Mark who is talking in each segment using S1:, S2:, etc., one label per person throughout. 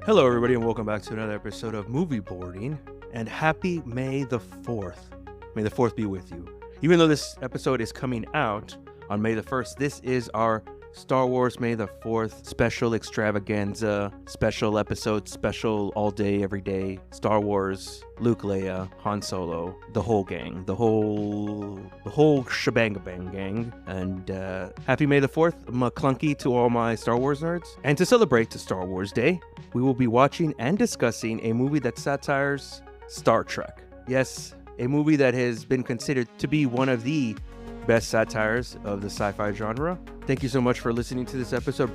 S1: Hello, everybody, and welcome back to another episode of Movie Boarding. And happy May the 4th. May the 4th be with you. Even though this episode is coming out on May the 1st, this is our Star Wars May the 4th special extravaganza, special episode, special all day, every day. Star Wars, Luke, Leia, Han Solo, the whole gang, the whole shebang gang. And happy May the 4th, McClunky to all my Star Wars nerds. And to celebrate the Star Wars Day, we will be watching and discussing a movie that satires Star Trek. Yes, a movie that has been considered to be one of the best satires of the sci-fi genre. Thank you so much for listening to this episode.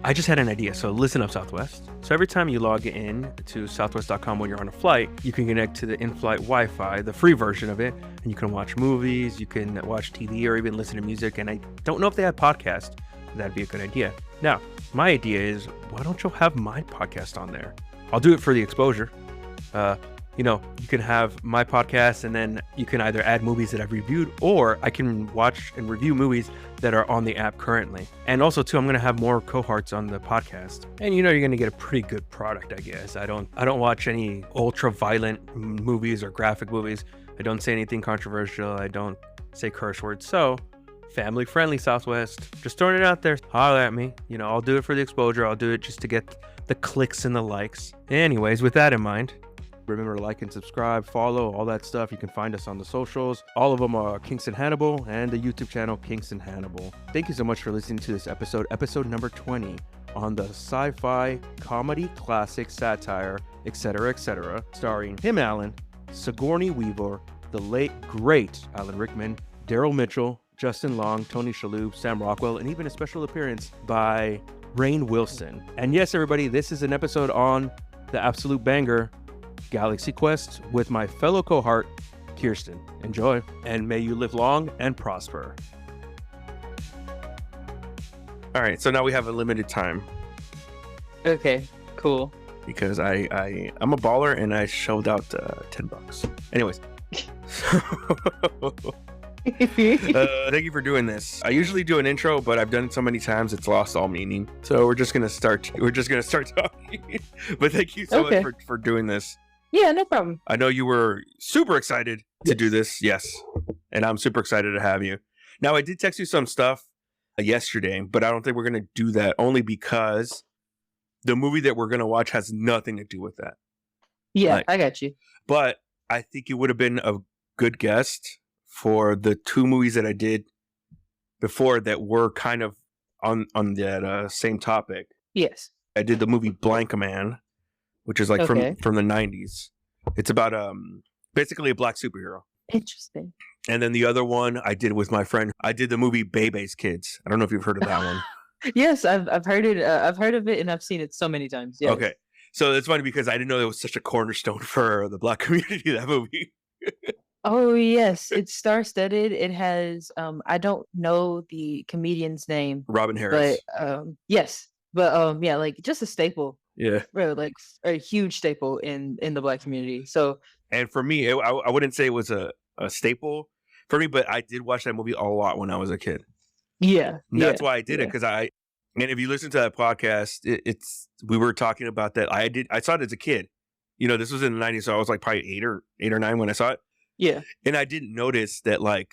S1: I just had an idea, so listen up, Southwest. So every time you log in to southwest.com when you're on a flight, you can connect to the in-flight Wi-Fi, the free version of it, and you can watch movies, you can watch TV, or even listen to music. And I don't know if they have podcasts. That'd be a good idea. Now, my idea is, why don't you have my podcast on there? I'll do it for the exposure. You can have my podcast, and then you can either add movies that I've reviewed, or I can watch and review movies that are on the app currently. And also, too, I'm going to have more Co-Hearts on the podcast. And you're going to get a pretty good product, I guess. I don't watch any ultra-violent movies or graphic movies. I don't say anything controversial. I don't say curse words. So, family-friendly, Southwest. Just throwing it out there. Holler at me. I'll do it for the exposure. I'll do it just to get the clicks and the likes. Anyways, with that in mind, remember to like and subscribe, follow, all that stuff. You can find us on the socials. All of them are Kingston Hannibal, and the YouTube channel Kingston Hannibal. Thank you so much for listening to this episode number 20 on the sci-fi comedy classic satire, etc., starring Tim Allen, Sigourney Weaver, the late great Alan Rickman, Darrell Mitchell, Justin Long, Tony Shalhoub, Sam Rockwell, and even a special appearance by Rainn Wilson. And yes, everybody, this is an episode on the absolute banger, Galaxy Quest, with my fellow Co-Heart Kirsten. Enjoy, and may you live long and prosper. All right, so now we have a limited time.
S2: Okay, cool.
S1: Because I'm a baller and I shelled out $10. Anyways. Thank you for doing this. I usually do an intro, but I've done it so many times it's lost all meaning. So we're just gonna start talking. But thank you so much for doing this.
S2: Yeah, no problem.
S1: I know you were super excited to do this. Yes. And I'm super excited to have you. Now, I did text you some stuff yesterday, but I don't think we're going to do that, only because the movie that we're going to watch has nothing to do with that.
S2: Yeah, I got you.
S1: But I think you would have been a good guest for the two movies that I did before that were kind of on that same topic.
S2: Yes.
S1: I did the movie Blank Man, which is like from the 90s. It's about basically a black superhero.
S2: Interesting.
S1: And then the other one I did with my friend, I did the movie Bebe's Kids. I don't know if you've heard of that one.
S2: Yes, I've heard it. I've heard of it, and I've seen it so many times. Yes.
S1: Okay. So it's funny because I didn't know it was such a cornerstone for the black community, that movie.
S2: Oh, yes. It's star-studded. It has, I don't know the comedian's name.
S1: Robin Harris.
S2: But, yes. But, yeah, like just a staple.
S1: Yeah,
S2: bro, like a huge staple in the black community. So,
S1: and for me, I wouldn't say it was a staple for me, but I did watch that movie a lot when I was a kid.
S2: Yeah,
S1: that's why I did it, because and if you listen to that podcast, we were talking about that. I saw it as a kid. This was in the 90s, so I was like probably 8 or 9 when I saw it.
S2: Yeah,
S1: and I didn't notice that, like,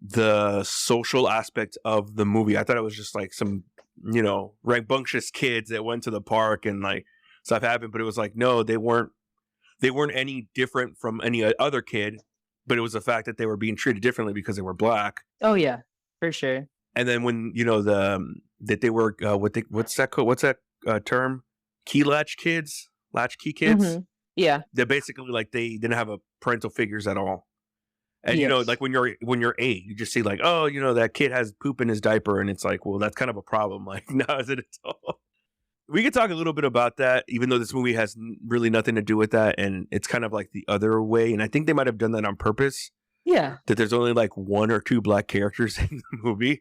S1: the social aspect of the movie. I thought it was just like some rambunctious kids that went to the park and like stuff happened, but it was like, no, they weren't any different from any other kid, but it was the fact that they were being treated differently because they were black.
S2: Oh yeah, for sure.
S1: And then when that they were what's that term, latchkey kids.
S2: Mm-hmm. Yeah,
S1: they're basically like they didn't have a parental figures at all. And like when you're 8, you just see like, oh, that kid has poop in his diaper, and it's like, well, that's kind of a problem. Like, no, is it at all? We could talk a little bit about that, even though this movie has really nothing to do with that, and it's kind of like the other way. And I think they might have done that on purpose.
S2: Yeah.
S1: That there's only like 1 or 2 black characters in the movie.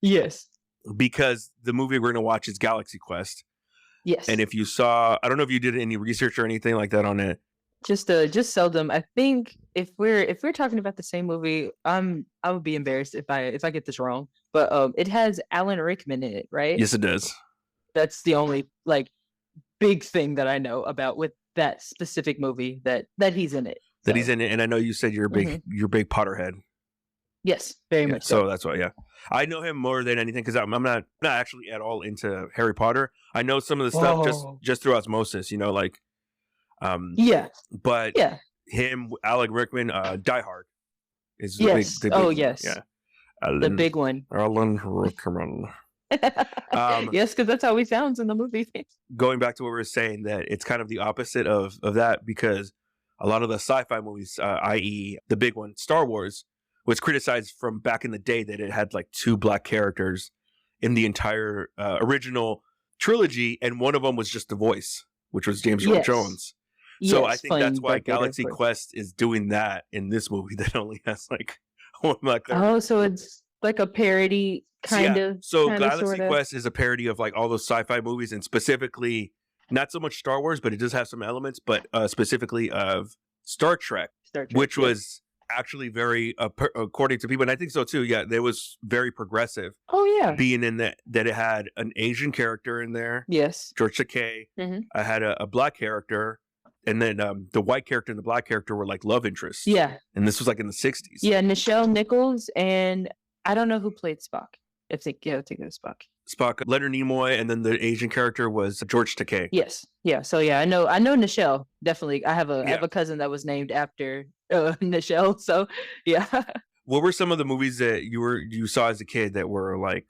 S2: Yes.
S1: Because the movie we're going to watch is Galaxy Quest.
S2: Yes.
S1: And if you saw, I don't know if you did any research or anything like that on it.
S2: Just seldom. I think if we're talking about the same movie, I would be embarrassed if I get this wrong. But it has Alan Rickman in it, right?
S1: Yes, it does.
S2: That's the only like big thing that I know about with that specific movie that he's in it.
S1: That he's
S2: So,
S1: in it, and I know you said you're a big
S2: mhm.
S1: you're a big Potterhead.
S2: Yes, very
S1: Yeah,
S2: much
S1: so
S2: so.
S1: that's why. Yeah, I know him more than anything because I'm not actually at all into Harry Potter. I know some of the stuff
S2: Oh,
S1: just through osmosis, like um,
S2: yeah,
S1: but
S2: yeah,
S1: him, Alec Rickman, Die Hard is
S2: yes.
S1: the big
S2: Oh,
S1: one.
S2: yes,
S1: Yeah,
S2: the
S1: Alan
S2: big one.
S1: Rickman. Um,
S2: Yes, because that's how he sounds in the movie.
S1: Going back to what we were saying, that it's kind of the opposite of that because a lot of the sci-fi movies, i.e., the big one, Star Wars, was criticized from back in the day that it had like 2 black characters in the entire original trilogy, and one of them was just the voice, which was James Earl
S2: Yes,
S1: Jones. So I
S2: yes,
S1: think that's
S2: playing
S1: why
S2: Darth Vader, of
S1: Galaxy
S2: course.
S1: Quest is doing that in this movie that only has like one black character.
S2: Oh, so it's like a parody,
S1: So yeah, so
S2: kind of,
S1: Galaxy
S2: sort of.
S1: Quest is a parody of like all those sci-fi movies, and specifically not so much Star Wars, but it does have some elements, but specifically of Star Trek,
S2: Star Trek.
S1: which
S2: Yep.
S1: was actually very, according to people, and I think so too. Yeah, it was very progressive,
S2: Oh yeah.
S1: being in that it had an Asian character in there,
S2: Yes.
S1: George Takei.
S2: Hmm.
S1: I had a black character, and then the white character and the black character were like love interests.
S2: Yeah.
S1: And this was like in the 60s.
S2: Yeah. Nichelle Nichols, and I don't know who played Spock. I think it was Spock.
S1: Spock, Leonard Nimoy, and then the Asian character was George Takei.
S2: Yes. Yeah. So yeah, I know Nichelle, definitely. I have a cousin that was named after Nichelle. So yeah.
S1: What were some of the movies that you saw as a kid that were like,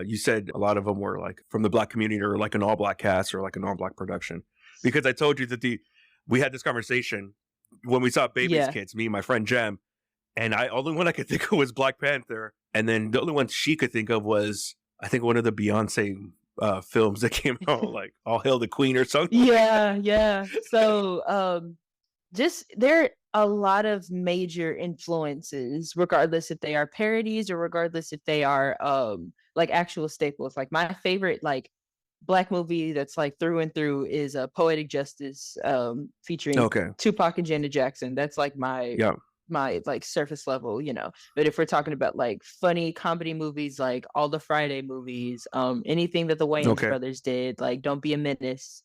S1: you said a lot of them were like from the black community or like an all black cast or like an all black production? Because I told you that we had this conversation when we saw Baby's
S2: Yeah.
S1: Kids, me and my friend Jem, and only one I could think of was Black Panther, and then the only one she could think of was I think one of the Beyonce films that came out, like All Hail the Queen or something.
S2: Yeah, yeah. So just there are a lot of major influences, regardless if they are parodies or regardless if they are like actual staples. Like my favorite like black movie that's like through and through is Poetic Justice, featuring
S1: Okay.
S2: Tupac and Janet Jackson. That's like
S1: Yeah.
S2: my like surface level, But if we're talking about like funny comedy movies, like all the Friday movies, anything that the Wayans
S1: Okay.
S2: brothers did, like Don't Be a Menace,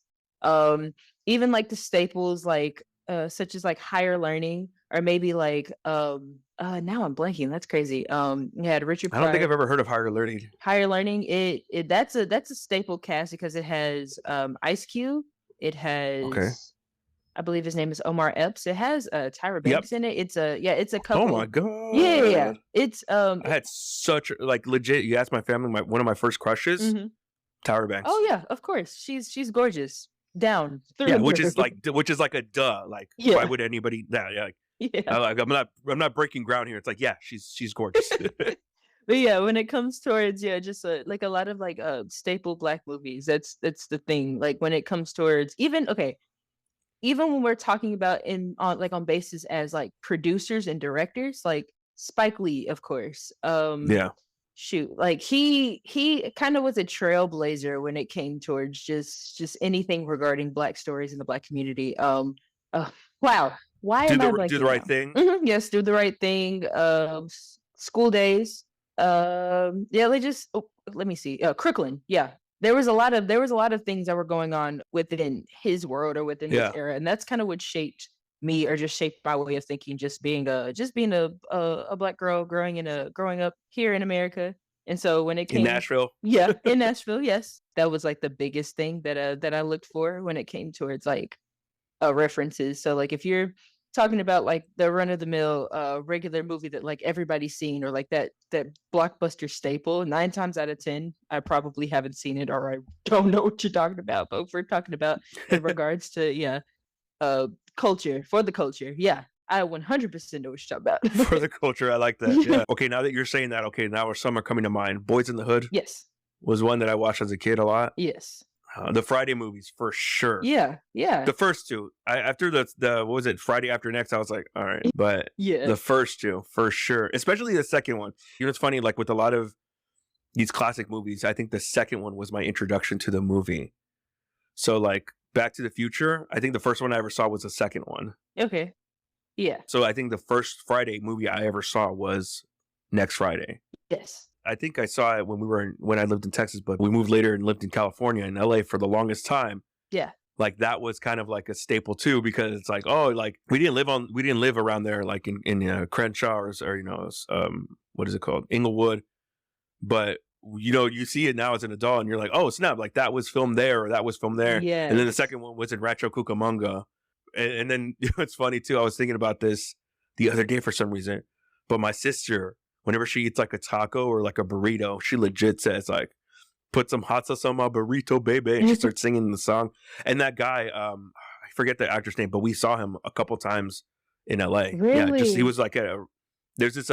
S2: even like the staples, like such as like Higher Learning, or maybe like now I'm blanking. That's crazy. You had Richard
S1: I don't think
S2: Pryor.
S1: I've ever heard of Higher Learning.
S2: Higher Learning, that's a staple cast because it has Ice Cube. It has,
S1: Okay.
S2: I believe his name is Omar Epps. It has Tyra Banks in it. It's a couple.
S1: Oh my god.
S2: Yeah. It's
S1: I had such like legit. You asked my family, one of my first crushes,
S2: mhm.
S1: Tyra Banks.
S2: Oh yeah, of course. She's gorgeous. Down.
S1: Yeah,
S2: through
S1: which
S2: and
S1: is
S2: through.
S1: like a duh. Like,
S2: Yeah.
S1: why would anybody? Yeah,
S2: Yeah.
S1: I'm not breaking ground here. It's like, yeah, she's gorgeous.
S2: But yeah, when it comes towards just like a lot of like staple black movies, that's the thing. Like when it comes towards even when we're talking about on basis as like producers and directors, like Spike Lee, of course.
S1: Yeah.
S2: Shoot, like he kind of was a trailblazer when it came towards just anything regarding black stories in the black community. Wow, why am I blanking
S1: do the right
S2: now?
S1: thing?
S2: Yes, Do the Right Thing. School Days. They just let me see. Crooklyn. Yeah, there was a lot of things that were going on within his world or within his era, and that's kind of what shaped me, or just shaped my way of thinking. Just being a black girl growing up here in America, and so when it came
S1: In Nashville.
S2: yeah, in Nashville, yes, that was like the biggest thing that I looked for when it came towards like references. So like if you're talking about like the run of the mill regular movie that like everybody's seen, or like that blockbuster staple, 9 times out of 10 I probably haven't seen it, or I don't know what you're talking about. But if we're talking about in regards to culture, for the culture, I 100% know what you're talking about.
S1: For the culture, I like that. Yeah. Okay, now that you're saying that, now some are coming to mind. Boys in the Hood.
S2: Yes.
S1: Was one that I watched as a kid a lot.
S2: Yes.
S1: The Friday movies for sure.
S2: Yeah.
S1: The first two. After the what was it, Friday After Next, I was like, all right. But the first two for sure, especially the second one. It's funny, like with a lot of these classic movies, I think the second one was my introduction to the movie. So like Back to the Future, I think the first one I ever saw was the second one.
S2: Okay. Yeah.
S1: So I think the first Friday movie I ever saw was Next Friday.
S2: Yes.
S1: I think I saw it when I lived in Texas, but we moved later and lived in California and LA for the longest time.
S2: Yeah.
S1: Like that was kind of like a staple too, because it's like, oh, like we didn't live around there, like in Crenshaw or what is it called, Inglewood, but you see it now as an adult and you're like, oh snap, like that was filmed there or that was filmed there. And then the
S2: Yes.
S1: second one was in Rancho Cucamonga. And then it's funny too, I was thinking about this the other day for some reason, but my sister, whenever she eats like a taco or like a burrito, she legit says like, put some hot sauce on my burrito, baby. And she starts singing the song. And that guy, I forget the actor's name, but we saw him a couple times in LA. Yeah, just he
S2: Really?
S1: was like there's this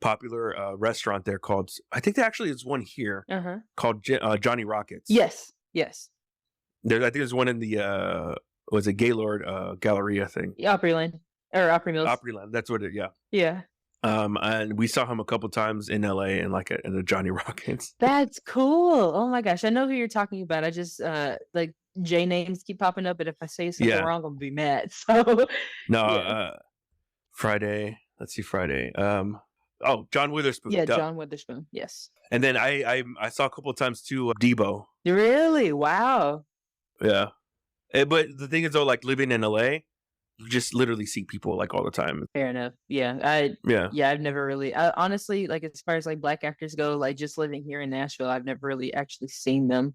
S1: popular restaurant there called, I think there actually is one here
S2: Uh-huh.
S1: called Johnny Rockets.
S2: Yes. Yes.
S1: I think there's one in the was it Gaylord Galleria thing.
S2: Opryland or Opry Mills.
S1: Opryland, that's what it, yeah.
S2: Yeah.
S1: And we saw him a couple times in LA and like at the Johnny Rockets.
S2: That's cool. Oh my gosh. I know who you're talking about. I just like J names keep popping up, but if I say something
S1: Yeah.
S2: wrong, I'm gonna be mad. So
S1: No,
S2: yeah.
S1: Friday. Let's see, Friday. Oh, John Witherspoon.
S2: Yeah,
S1: duh.
S2: John Witherspoon. Yes.
S1: And then I saw a couple of times too Debo.
S2: Really? Wow.
S1: Yeah. But the thing is though, like living in LA, you just literally see people like all the time.
S2: Fair enough. Yeah. I've never really honestly, like as far as like black actors go, like just living here in Nashville, I've never really actually seen them.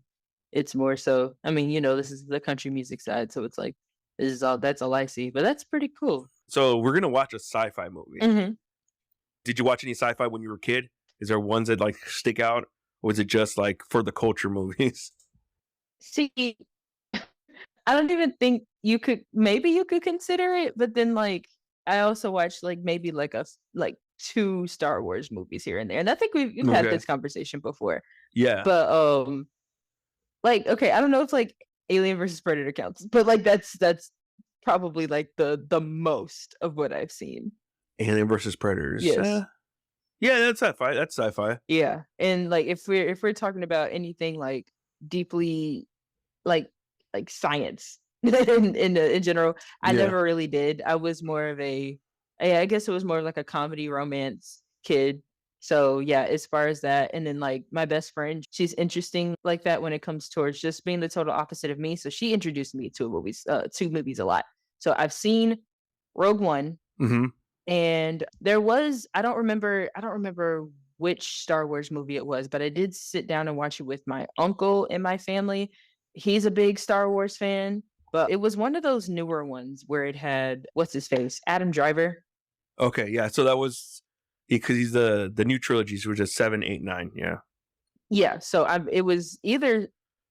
S2: It's more so, I mean, this is the country music side, so it's like that's all I see. But that's pretty cool.
S1: So we're gonna watch a sci-fi movie.
S2: Mm-hmm.
S1: Did you watch any sci-fi when you were a kid? Is there ones that like stick out? Or was it just like for the culture movies?
S2: See, I don't even think maybe you could consider it, but then like I also watched like maybe like two Star Wars movies here and there. And I think we've had
S1: Okay.
S2: this conversation before.
S1: Yeah.
S2: But like okay, I don't know if like Alien versus Predator counts, but like that's probably like the most of what I've seen.
S1: Alien versus Predators.
S2: Yes.
S1: Yeah, that's sci-fi. That's sci-fi.
S2: Yeah. And like if we're talking about anything like deeply like science in general, I
S1: Yeah.
S2: never really did. I was more of I guess it was more of like a comedy romance kid. So yeah, as far as that, and then like my best friend, she's interesting like that when it comes towards just being the total opposite of me. So she introduced me to two movies a lot. So I've seen Rogue One,
S1: Mm-hmm.
S2: and there was I don't remember which Star Wars movie it was, but I did sit down and watch it with my uncle in my family. He's a big Star Wars fan, but it was one of those newer ones where it had what's his face, Adam Driver.
S1: Okay, yeah. So that was because he's the new trilogies, which is 7, 8, 9. Yeah.
S2: Yeah, so it was either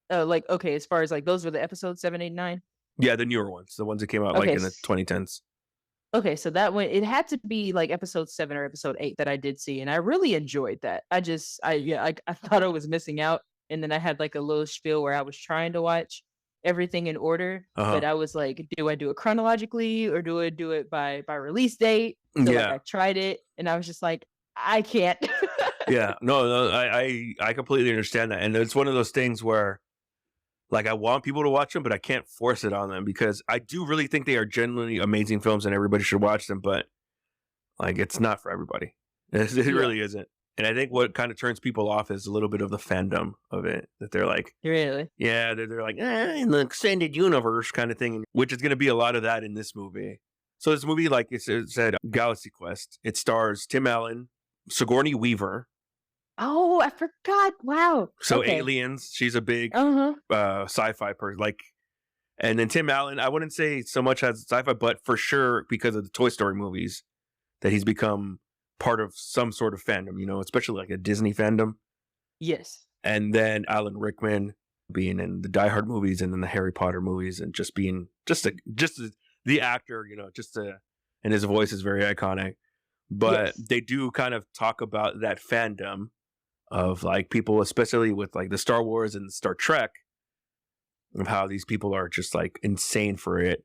S2: like okay, as far as like those were the episodes 7, 8, 9.
S1: Yeah, the newer ones, the ones that came out like
S2: Okay,
S1: in the 2010s.
S2: okay, so that one it had to be like episode 7 or episode 8 that I did see, and I really enjoyed that. I thought I was missing out, and then I had like a little spiel where I was trying to watch everything in order, but
S1: Uh-huh.
S2: I was like, do I do it chronologically or do I do it by release date? So like
S1: Yeah.
S2: I tried it, and I was just like, I can't.
S1: Yeah. No, I completely understand that. And it's one of those things where like I want people to watch them, but I can't force it on them because I do really think they are genuinely amazing films and everybody should watch them, but like it's not for everybody. It
S2: Yeah.
S1: really isn't. And I think what kind of turns people off is a little bit of the fandom of it, that they're like,
S2: Really?
S1: yeah, they're like, in the extended universe kind of thing, which is going to be a lot of that in this movie. So this movie, like it said, Galaxy Quest, it stars Tim Allen, Sigourney Weaver.
S2: Oh, I forgot. Wow.
S1: So
S2: Okay.
S1: Aliens, she's a big
S2: Uh-huh.
S1: sci-fi person. Like, and then Tim Allen, I wouldn't say so much as sci-fi, but for sure because of the Toy Story movies, that he's become part of some sort of fandom, especially like a Disney fandom.
S2: Yes.
S1: And then Alan Rickman being in the Die Hard movies and then the Harry Potter movies and just being the actor, and his voice is very iconic. But
S2: Yes.
S1: they do kind of talk about that fandom of like people, especially with like the Star Wars and Star Trek, of how these people are just like insane for it.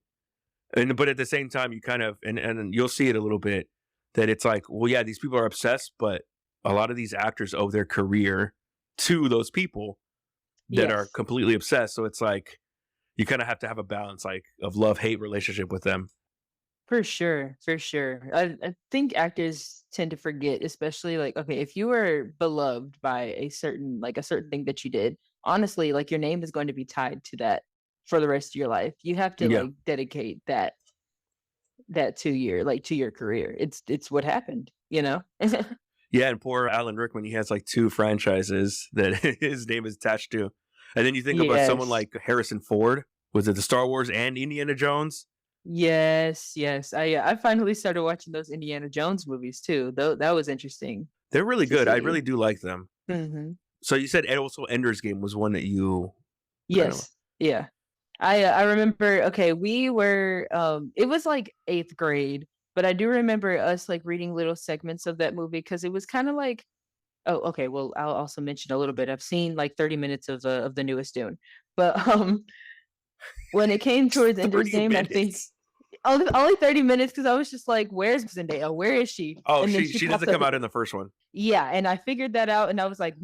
S1: But at the same time, you kind of, and you'll see it a little bit, that it's like, well, yeah, these people are obsessed, but a lot of these actors owe their career to those people that are
S2: Yes.
S1: completely obsessed. So it's like, you kind of have to have a balance, like of love-hate relationship with them.
S2: For sure, for sure. I think actors tend to forget, especially like, okay, if you were beloved by a certain thing that you did, honestly, like your name is going to be tied to that for the rest of your life. You have to
S1: Yeah.
S2: like dedicate that to your career. It's what happened, you know?
S1: Yeah, and poor Alan Rickman, he has like 2 franchises that his name is attached to. And then you think about someone
S2: Yes.
S1: like Harrison Ford. Was it the Star Wars and Indiana Jones?
S2: Yes, yes. I finally started watching those Indiana Jones movies too. Though that was interesting
S1: They're really
S2: to
S1: good. I
S2: see.
S1: really do like them.
S2: Hmm.
S1: So you said also Ender's Game was one that you kind of...
S2: Yes. Yeah. I remember, okay, we were it was like 8th grade, but I do remember us like reading little segments of that movie because it was kind of like, oh, okay, well, I'll also mention a little bit. I've seen like 30 minutes of the newest Dune. But when it came towards Ender's
S1: 30
S2: Game, I think
S1: minutes.
S2: only 30 minutes because I was just like, where's Zendaya? Where is she?
S1: Oh,
S2: And then
S1: she
S2: she
S1: doesn't
S2: popped up.
S1: come out in the first one.
S2: Yeah, and I figured that out and I was like,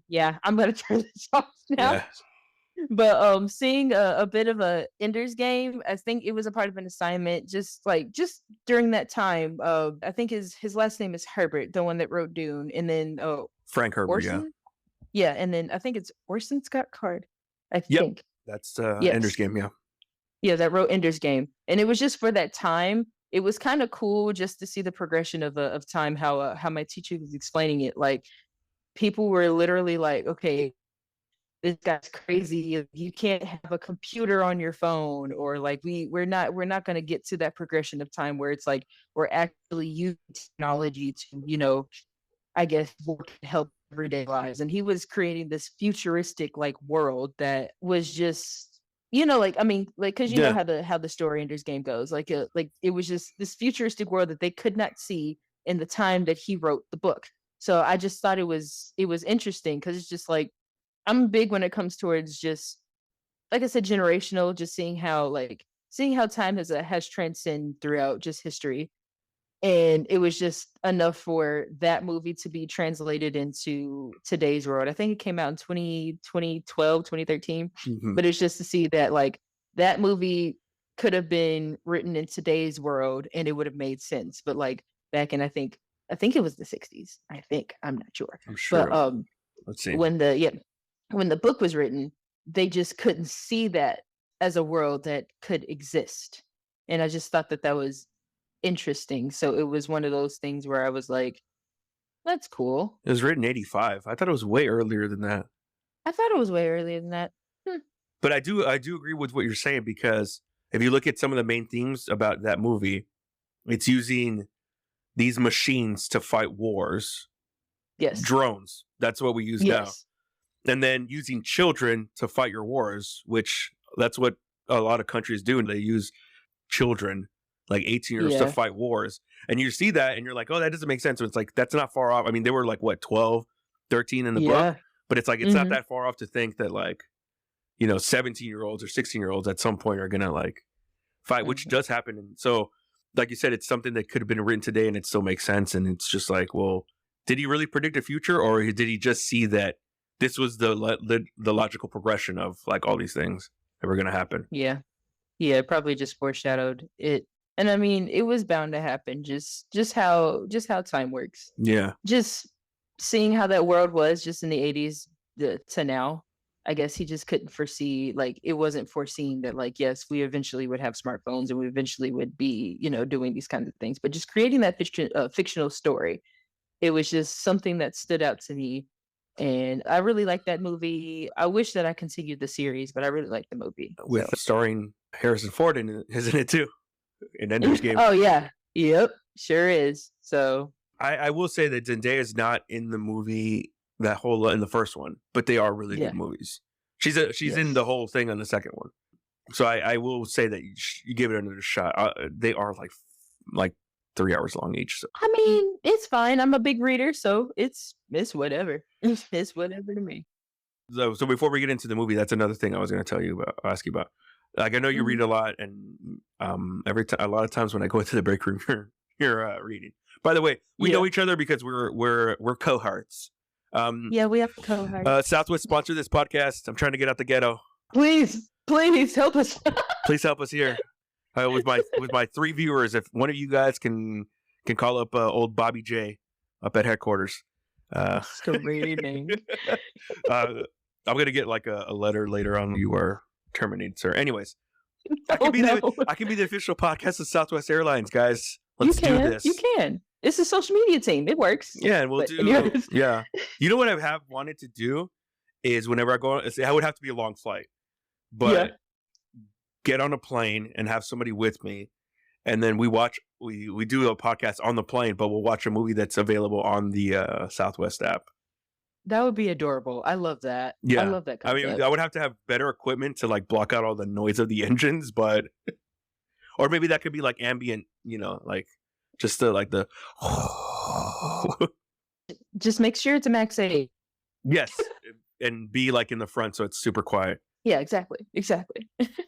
S2: yeah, I'm gonna turn this off now.
S1: Yeah.
S2: But seeing a bit of a Ender's Game, I think it was a part of an assignment just during that time. I think his last name is Herbert, the one that wrote Dune, and then
S1: Frank Herbert, yeah.
S2: Orson. Yeah, and then I think it's Orson Scott Card. I
S1: Yep.
S2: think.
S1: That's
S2: Yes.
S1: Ender's Game, yeah.
S2: Yeah, that wrote Ender's Game, and it was just for that time. It was kind of cool just to see the progression of time. How my teacher was explaining it. Like people were literally like, okay, this guy's crazy. You can't have a computer on your phone, or like we're not going to get to that progression of time where it's like we're actually using technology to, I guess, work and help everyday lives. And he was creating this futuristic like world that was just, like, I mean, like, because you know
S1: Yeah.
S2: how the story Ender's Game goes. Like it was just this futuristic world that they could not see in the time that he wrote the book. So I just thought it was interesting because it's just like I'm big when it comes towards just, like I said, generational, just seeing how time has transcended throughout just history. And it was just enough for that movie to be translated into today's world. I think it came out in 2012, 2013.
S1: Mhm.
S2: But it's just to see that like that movie could have been written in today's world and it would have made sense. But like back in I think it was the 60s. I think. I'm not sure.
S1: I'm sure.
S2: But
S1: Let's see.
S2: when the book was written, they just couldn't see that as a world that could exist. And I just thought that was interesting. So it was one of those things where I was like, that's cool.
S1: It was written in 85. I thought it was way earlier than that.
S2: I thought it was way earlier than that.
S1: But I do agree with what you're saying, because if you look at some of the main themes about that movie, it's using these machines to fight wars.
S2: Yes.
S1: Drones. That's what we use now. And then using children to fight your wars, which that's what a lot of countries do. And they use children, like 18-year-olds, to fight wars. And you see that and you're like, oh, that doesn't make sense. So it's like, that's not far off. I mean, they were like, what, 12, 13 in the book? But it's like, it's not that far off to think that like, 17-year-olds or 16-year-olds at some point are going to like fight, which does happen. And so, like you said, it's something that could have been written today and it still makes sense. And it's just like, well, did he really predict a future, or did he just see that this was the logical progression of like all these things that were going to happen?
S2: Yeah, probably just foreshadowed it. And I mean, it was bound to happen, just how time works.
S1: Yeah.
S2: Just seeing how that world was just in the 80s to now. I guess he just couldn't foresee, like, it wasn't foreseen that, like, yes, we eventually would have smartphones and we eventually would be, doing these kinds of things. But just creating that fictional story, it was just something that stood out to me. And I really like that movie. I wish that I continued the series, but I really like the movie.
S1: With starring Harrison Ford isn't it too? In Ender's Game.
S2: Oh, yeah. Yep. Sure is. So
S1: I will say that Zendaya is not in the movie that whole in the first one, but they are really good movies. She's in the whole thing on the second one. So I will say that you give it another shot. They are like 3 hours long each. So.
S2: I mean, it's fine. I'm a big reader, so it's whatever. It's whatever to me.
S1: So before we get into the movie, that's another thing I was going to ask you about. Like, I know you read a lot, and a lot of times when I go into the break room, you're reading. By the way, we know each other because we're co-hearts.
S2: Yeah, we have co-hearts.
S1: Southwest sponsored this podcast. I'm trying to get out the ghetto.
S2: Please help us.
S1: Please help us here. With my 3 viewers, if one of you guys can call up old Bobby J up at headquarters.
S2: That's a great name.
S1: I'm gonna get like a letter later on. You are Terminator. Anyways,
S2: Oh no.
S1: I can be the official podcast of Southwest Airlines, guys.
S2: You
S1: Let's do
S2: can. You
S1: this.
S2: can. It's a social media team. It works.
S1: Yeah, and we'll
S2: But
S1: do. Yeah, you know what I have wanted to do is whenever I go, I would have to be a long flight, but get on a plane and have somebody with me, and then we do a podcast on the plane, but we'll watch a movie that's available on the Southwest app.
S2: That would be adorable. I love that.
S1: Yeah,
S2: I love that
S1: I
S2: concept.
S1: mean, I would have to have better equipment to like block out all the noise of the engines, but or maybe that could be like ambient, like just the
S2: Just make sure it's a max 8.
S1: yes, and be like in the front so it's super quiet.
S2: Yeah, exactly.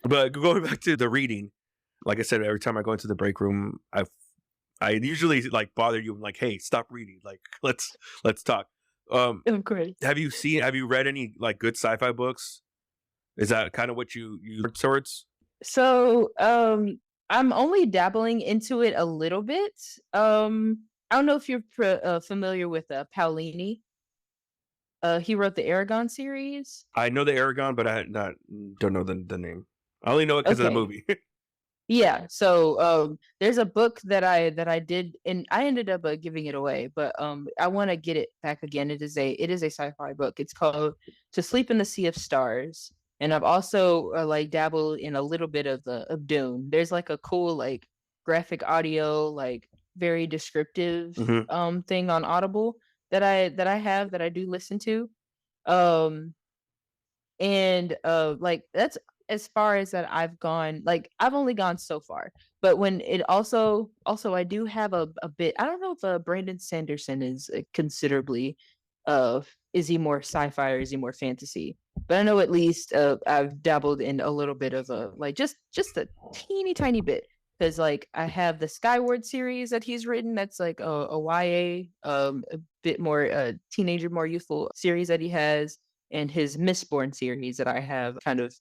S1: But going back to the reading, like I said, every time I go into the break room, I usually like bother you. I'm like, hey, stop reading. Like, let's talk.
S2: Of course.
S1: Have you read any like good sci-fi books? Is that kind of what you look towards?
S2: So, I'm only dabbling into it a little bit. I don't know if you're familiar with Paolini. He wrote the Aragon series.
S1: I know the Aragon, but don't know the name. I only know it because of the movie.
S2: Yeah. So there's a book that I did, and I ended up giving it away, but I want to get it back again. It is a sci-fi book. It's called To Sleep in the Sea of Stars. And I've also like dabbled in a little bit of Dune. There's like a cool like graphic audio, like very descriptive thing on Audible that I do listen to. And like that's as far as that I've gone. Like I've only gone so far, but when it also I do have a bit. I don't know if Brandon Sanderson is considerably is he more sci-fi or is he more fantasy? But I know at least I've dabbled in a little bit of like just a teeny tiny bit, because like I have the Skyward series that he's written that's like a YA, a bit more teenager, more youthful series that he has, and his Mistborn series that I have kind of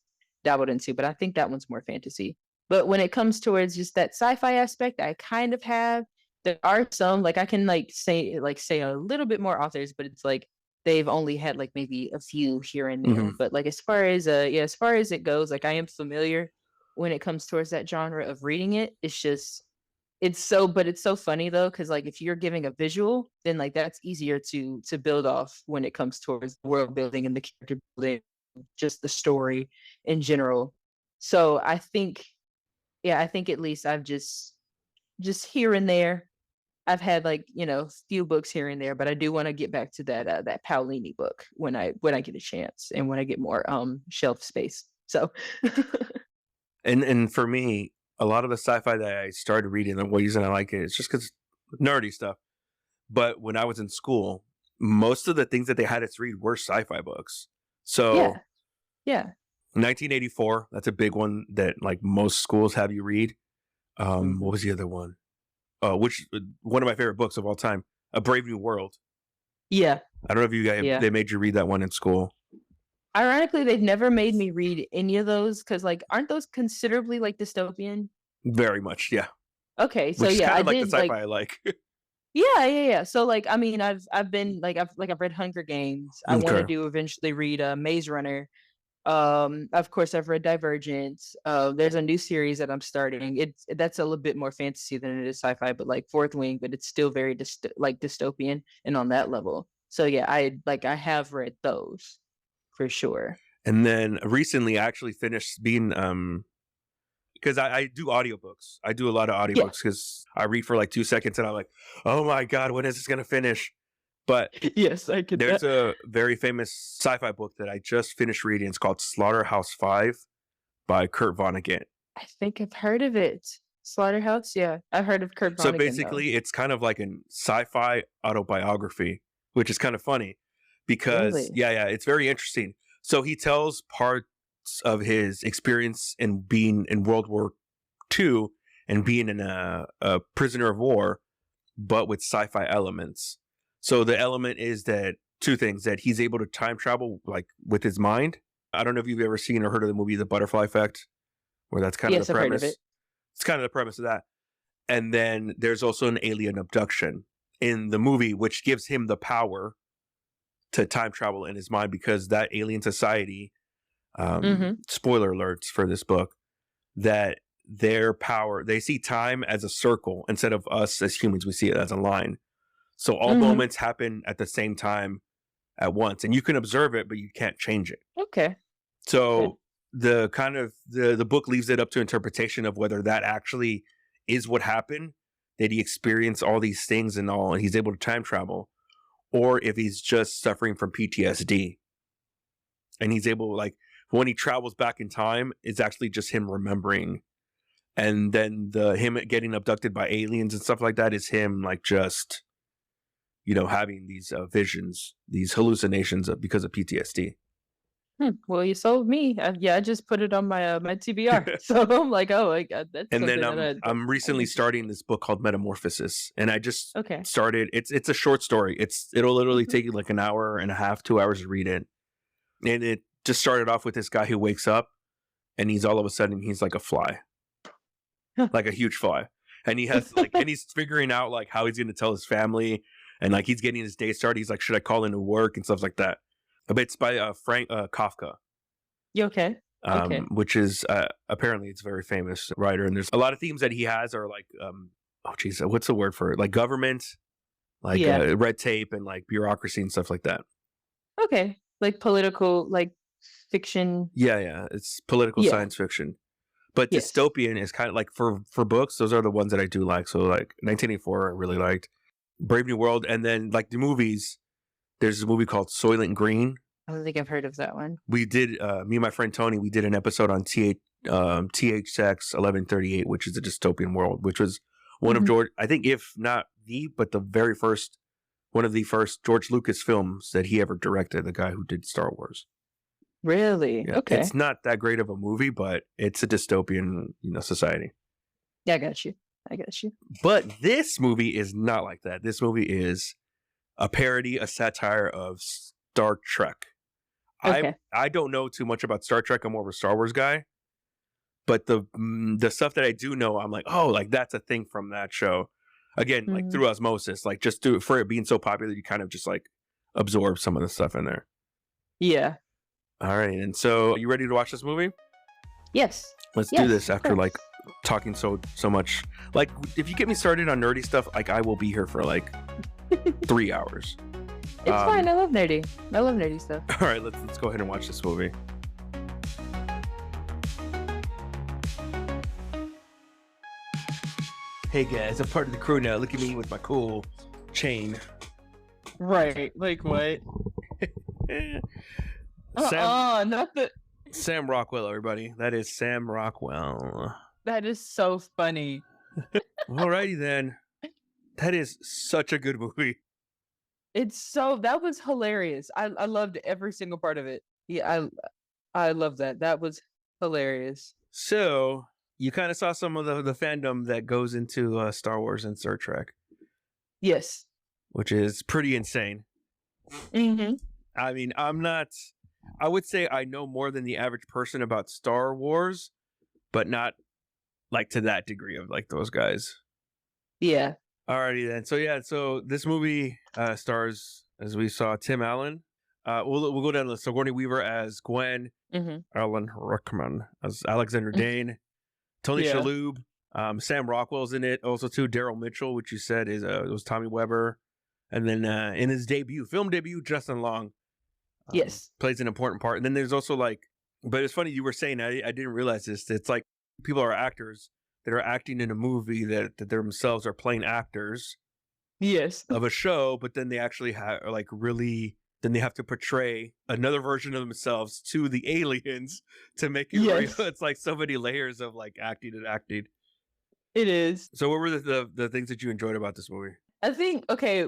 S2: dabbled into, but I think that one's more fantasy. But when it comes towards just that sci-fi aspect, I kind of have. There are some like I can say a little bit more authors, but it's like they've only had like maybe a few here and there. But like as far as it goes, like I am familiar when it comes towards that genre of reading it. It's so funny though, because like if you're giving a visual, then like that's easier to build off when it comes towards the world building and the character building, just the story in general. So I think at least I've just here and there, I've had like few books here and there, but I do want to get back to that Paolini book when I get a chance and when I get more shelf space. So
S1: and for me, a lot of the sci-fi that I started reading, the reason I like it is just because nerdy stuff. But when I was in school, most of the things that they had us read were sci-fi books. So
S2: yeah.
S1: 1984, that's a big one that like most schools have you read. What was the other one? Which one of my favorite books of all time, A Brave New World.
S2: Yeah.
S1: I don't know if you guys they made you read that one in school.
S2: Ironically, they've never made me read any of those because like aren't those considerably like dystopian?
S1: Very much, yeah.
S2: Okay, so
S1: Which is
S2: yeah,
S1: kind
S2: I
S1: of like
S2: did
S1: the sci-fi I like.
S2: Yeah. So like I mean I've been like I've read Hunger Games. I want to do eventually read Maze Runner. Of course I've read Divergent. There's a new series that I'm starting. That's a little bit more fantasy than it is sci-fi, but like Fourth Wing, but it's still very dystopian and on that level. So yeah, I have read those for sure.
S1: And then recently I actually finished being because I do audiobooks. I do a lot of audiobooks because I read for like 2 seconds and I'm like, oh my God, when is this gonna finish? But
S2: yes, I could.
S1: There's a very famous sci-fi book that I just finished reading. It's called Slaughterhouse-Five by Kurt Vonnegut.
S2: I think I've heard of it. Slaughterhouse, yeah. I've heard of Kurt Vonnegut.
S1: So basically, it's kind of like a sci-fi autobiography, which is kind of funny because, it's very interesting. So he tells parts of his experience in being in World War II and being in a prisoner of war, but with sci-fi elements. So the element is that two things, that he's able to time travel like with his mind. I don't know if you've ever seen or heard of the movie The Butterfly Effect, where that's kind of the premise. I've heard of it. It's kind of the premise of that. And then there's also an alien abduction in the movie, which gives him the power to time travel in his mind because that alien society
S2: Mm-hmm.
S1: spoiler alerts for this book, that their power, they see time as a circle instead of us as humans, we see it as a line. So all
S2: Mm-hmm.
S1: moments happen at the same time at once, and you can observe it, but you can't change it.
S2: Okay. Okay.
S1: So the kind of the book leaves it up to interpretation of whether that actually is what happened, that he experienced all these things and all, and he's able to time travel, or if he's just suffering from PTSD, and he's able, like, when he travels back in time, it's actually just him remembering, and then the him getting abducted by aliens and stuff like that is him, like, just, having these visions, these hallucinations because of PTSD.
S2: Well, you sold me. Yeah, I just put it on my my TBR. So I'm like, oh my god, that's
S1: And then
S2: something that
S1: I'm
S2: I
S1: recently
S2: need to
S1: starting
S2: see.
S1: this book called Metamorphosis, and I just
S2: Okay.
S1: started. It's a short story. It'll literally
S2: Mhm.
S1: take you like an hour and a half, 2 hours to read it, and it just started off with this guy who wakes up and he's all of a sudden he's like a fly, like a huge fly, and he has like, and he's figuring out like how he's going to tell his family, and like he's getting his day started. He's like, should I call into work and stuff like that. But it's by Frank Kafka.
S2: You okay? Okay.
S1: Which is apparently it's a very famous writer, and there's a lot of themes that he has are like, oh geez, what's the word for it? Like government, like
S2: Yeah.
S1: red tape, and like bureaucracy and stuff like that.
S2: Okay. Like political, like fiction.
S1: Yeah, it's political
S2: Yeah.
S1: science fiction, but
S2: Yes.
S1: dystopian is kind of like, for books. Those are the ones that I do like. So like 1984, I really liked Brave New World, and then like the movies. There's a movie called Soylent Green.
S2: I don't think I've heard of that one.
S1: We did, me and my friend Tony, we did an episode on THX 1138, which is a dystopian world, which was one of
S2: Mhm.
S1: George, I think, if not the, but the very first, one of the first George Lucas films that he ever directed, the guy who did Star Wars.
S2: Really?
S1: Yeah,
S2: Okay.
S1: it's not that great of a movie, but it's a dystopian, society.
S2: Yeah, I got you. I got you.
S1: But this movie is not like that. This movie is a parody, a satire of Star Trek.
S2: Okay.
S1: I don't know too much about Star Trek. I'm more of a Star Wars guy. But the stuff that I do know, I'm like, oh, like that's a thing from that show. Again, like
S2: Mhm.
S1: through osmosis, like just through, for it being so popular, you kind of just like absorb some of the stuff in there.
S2: Yeah.
S1: All right, and so you ready to watch this movie?
S2: Yes.
S1: Let's do
S2: Yes,
S1: this
S2: of
S1: after like
S2: course.
S1: talking so much. Like, if you get me started on nerdy stuff, like I will be here for like 3 hours.
S2: It's fine. I love nerdy. I love nerdy stuff.
S1: All right, let's go ahead and watch this movie. Hey guys, I'm part of the crew now. Look at me with my cool chain.
S2: Right. Like what? Not the.
S1: Sam Rockwell, everybody. That is Sam Rockwell.
S2: That is so funny.
S1: Alrighty then. That is such a good movie.
S2: That was hilarious. I loved every single part of it. Yeah, I love that. That was hilarious.
S1: So you kind of saw some of the fandom that goes into Star Wars and Star Trek.
S2: Yes.
S1: Which is pretty insane.
S2: Mm-hmm.
S1: I mean, I would say I know more than the average person about Star Wars, but not like to that degree of like those guys.
S2: Yeah.
S1: Alrighty then. So this movie stars, as we saw, Tim Allen. We'll go down to Sigourney Weaver as Gwen,
S2: Mm-hmm.
S1: Alan Rickman as Alexander Dane, Tony
S2: Yeah.
S1: Shalhoub, Sam Rockwell's in it also too. Darrell Mitchell, which you said is was Tommy Weber, and then in his film debut, Justin Long,
S2: Yes.
S1: plays an important part. And then there's also like, but it's funny you were saying, I didn't realize this. It's like people are actors that are acting in a movie that themselves are playing actors
S2: Yes.
S1: of a show, but then they actually have like really, then they have to portray another version of themselves to the aliens to make it
S2: Yes.
S1: real. It's like so many layers of like acting and acting.
S2: It is.
S1: So what were the things that you enjoyed about this movie?
S2: I think, okay,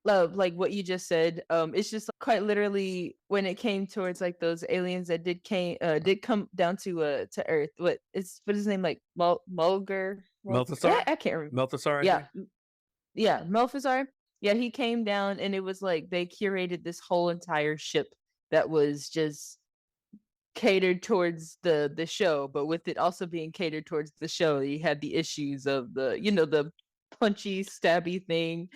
S2: like what you just said, it's just quite literally when it came towards like those aliens that did come down to Earth. What is his name, like Mulger?
S1: Melthasar?
S2: I can't remember.
S1: Melthasar, I
S2: Yeah.
S1: think?
S2: Yeah, Melphazar. Yeah, he came down and it was like they curated this whole entire ship that was just catered towards the show, but with it also being catered towards the show, you had the issues of the punchy, stabby thing.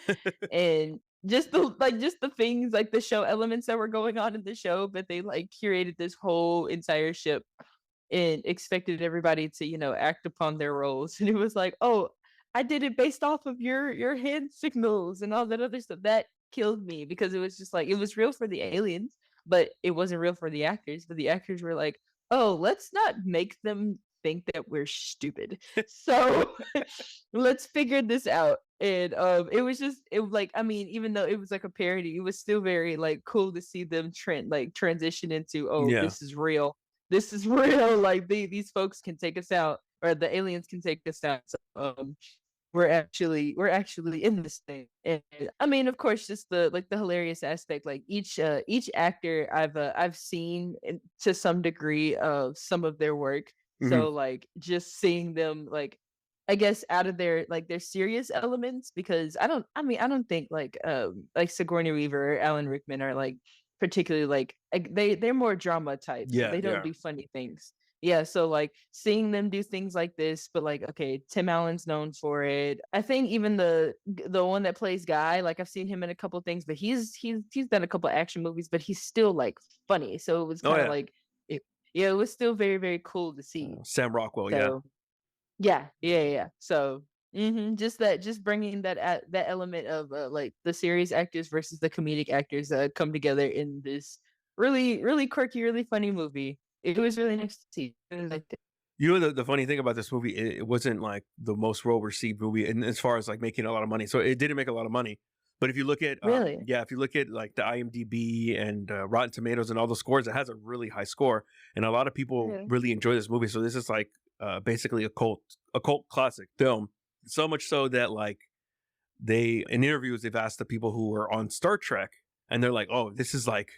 S2: And just the things like the show elements that were going on in the show, but they like curated this whole entire ship and expected everybody to, act upon their roles. And it was like, oh, I did it based off of your hand signals and all that other stuff. That killed me because it was just like it was real for the aliens, but it wasn't real for the actors. But the actors were like, oh, let's not make them think that we're stupid. So let's figure this out. And it was just it was like I mean, even though it was like a parody, it was still very like cool to see them transition into, oh,
S1: Yeah.
S2: this is real. This is real. Like these folks can take us out, or the aliens can take us out. So, we're actually in this thing. And I mean, of course, just the hilarious aspect. Like each actor I've seen to some degree of some of their work.
S1: Hmm.
S2: So like just seeing them like I guess out of their serious elements, because I don't think like Sigourney Weaver or Alan Rickman are like particularly like they're more drama types, so
S1: Yeah,
S2: they
S1: they
S2: don't
S1: are.
S2: do funny things. Yeah, so like seeing them do things like this, but like okay, Tim Allen's known for it. I think even the one that plays Guy, like I've seen him in a couple things, but he's done a couple action movies, but he's still like funny. So it was
S1: Oh
S2: kind of
S1: yeah.
S2: like yeah, it was still very, very cool to see.
S1: Sam Rockwell. Yeah.
S2: So yeah, yeah, yeah. So, just bringing that element of like the serious actors versus the comedic actors come together in this really, really quirky, really funny movie. It was really nice to see. I really liked it.
S1: You know the funny thing about this movie, it wasn't like the most well received movie, and as far as like making a lot of money, so it didn't make a lot of money. But if you look at,
S2: Really?
S1: yeah, if you look at like the IMDb and Rotten Tomatoes and all the scores, it has a really high score, and a lot of people
S2: Okay.
S1: really enjoy this movie. So this is like basically a cult classic film. So much so that like they in interviews they've asked the people who were on Star Trek, and they're like, "Oh, this is like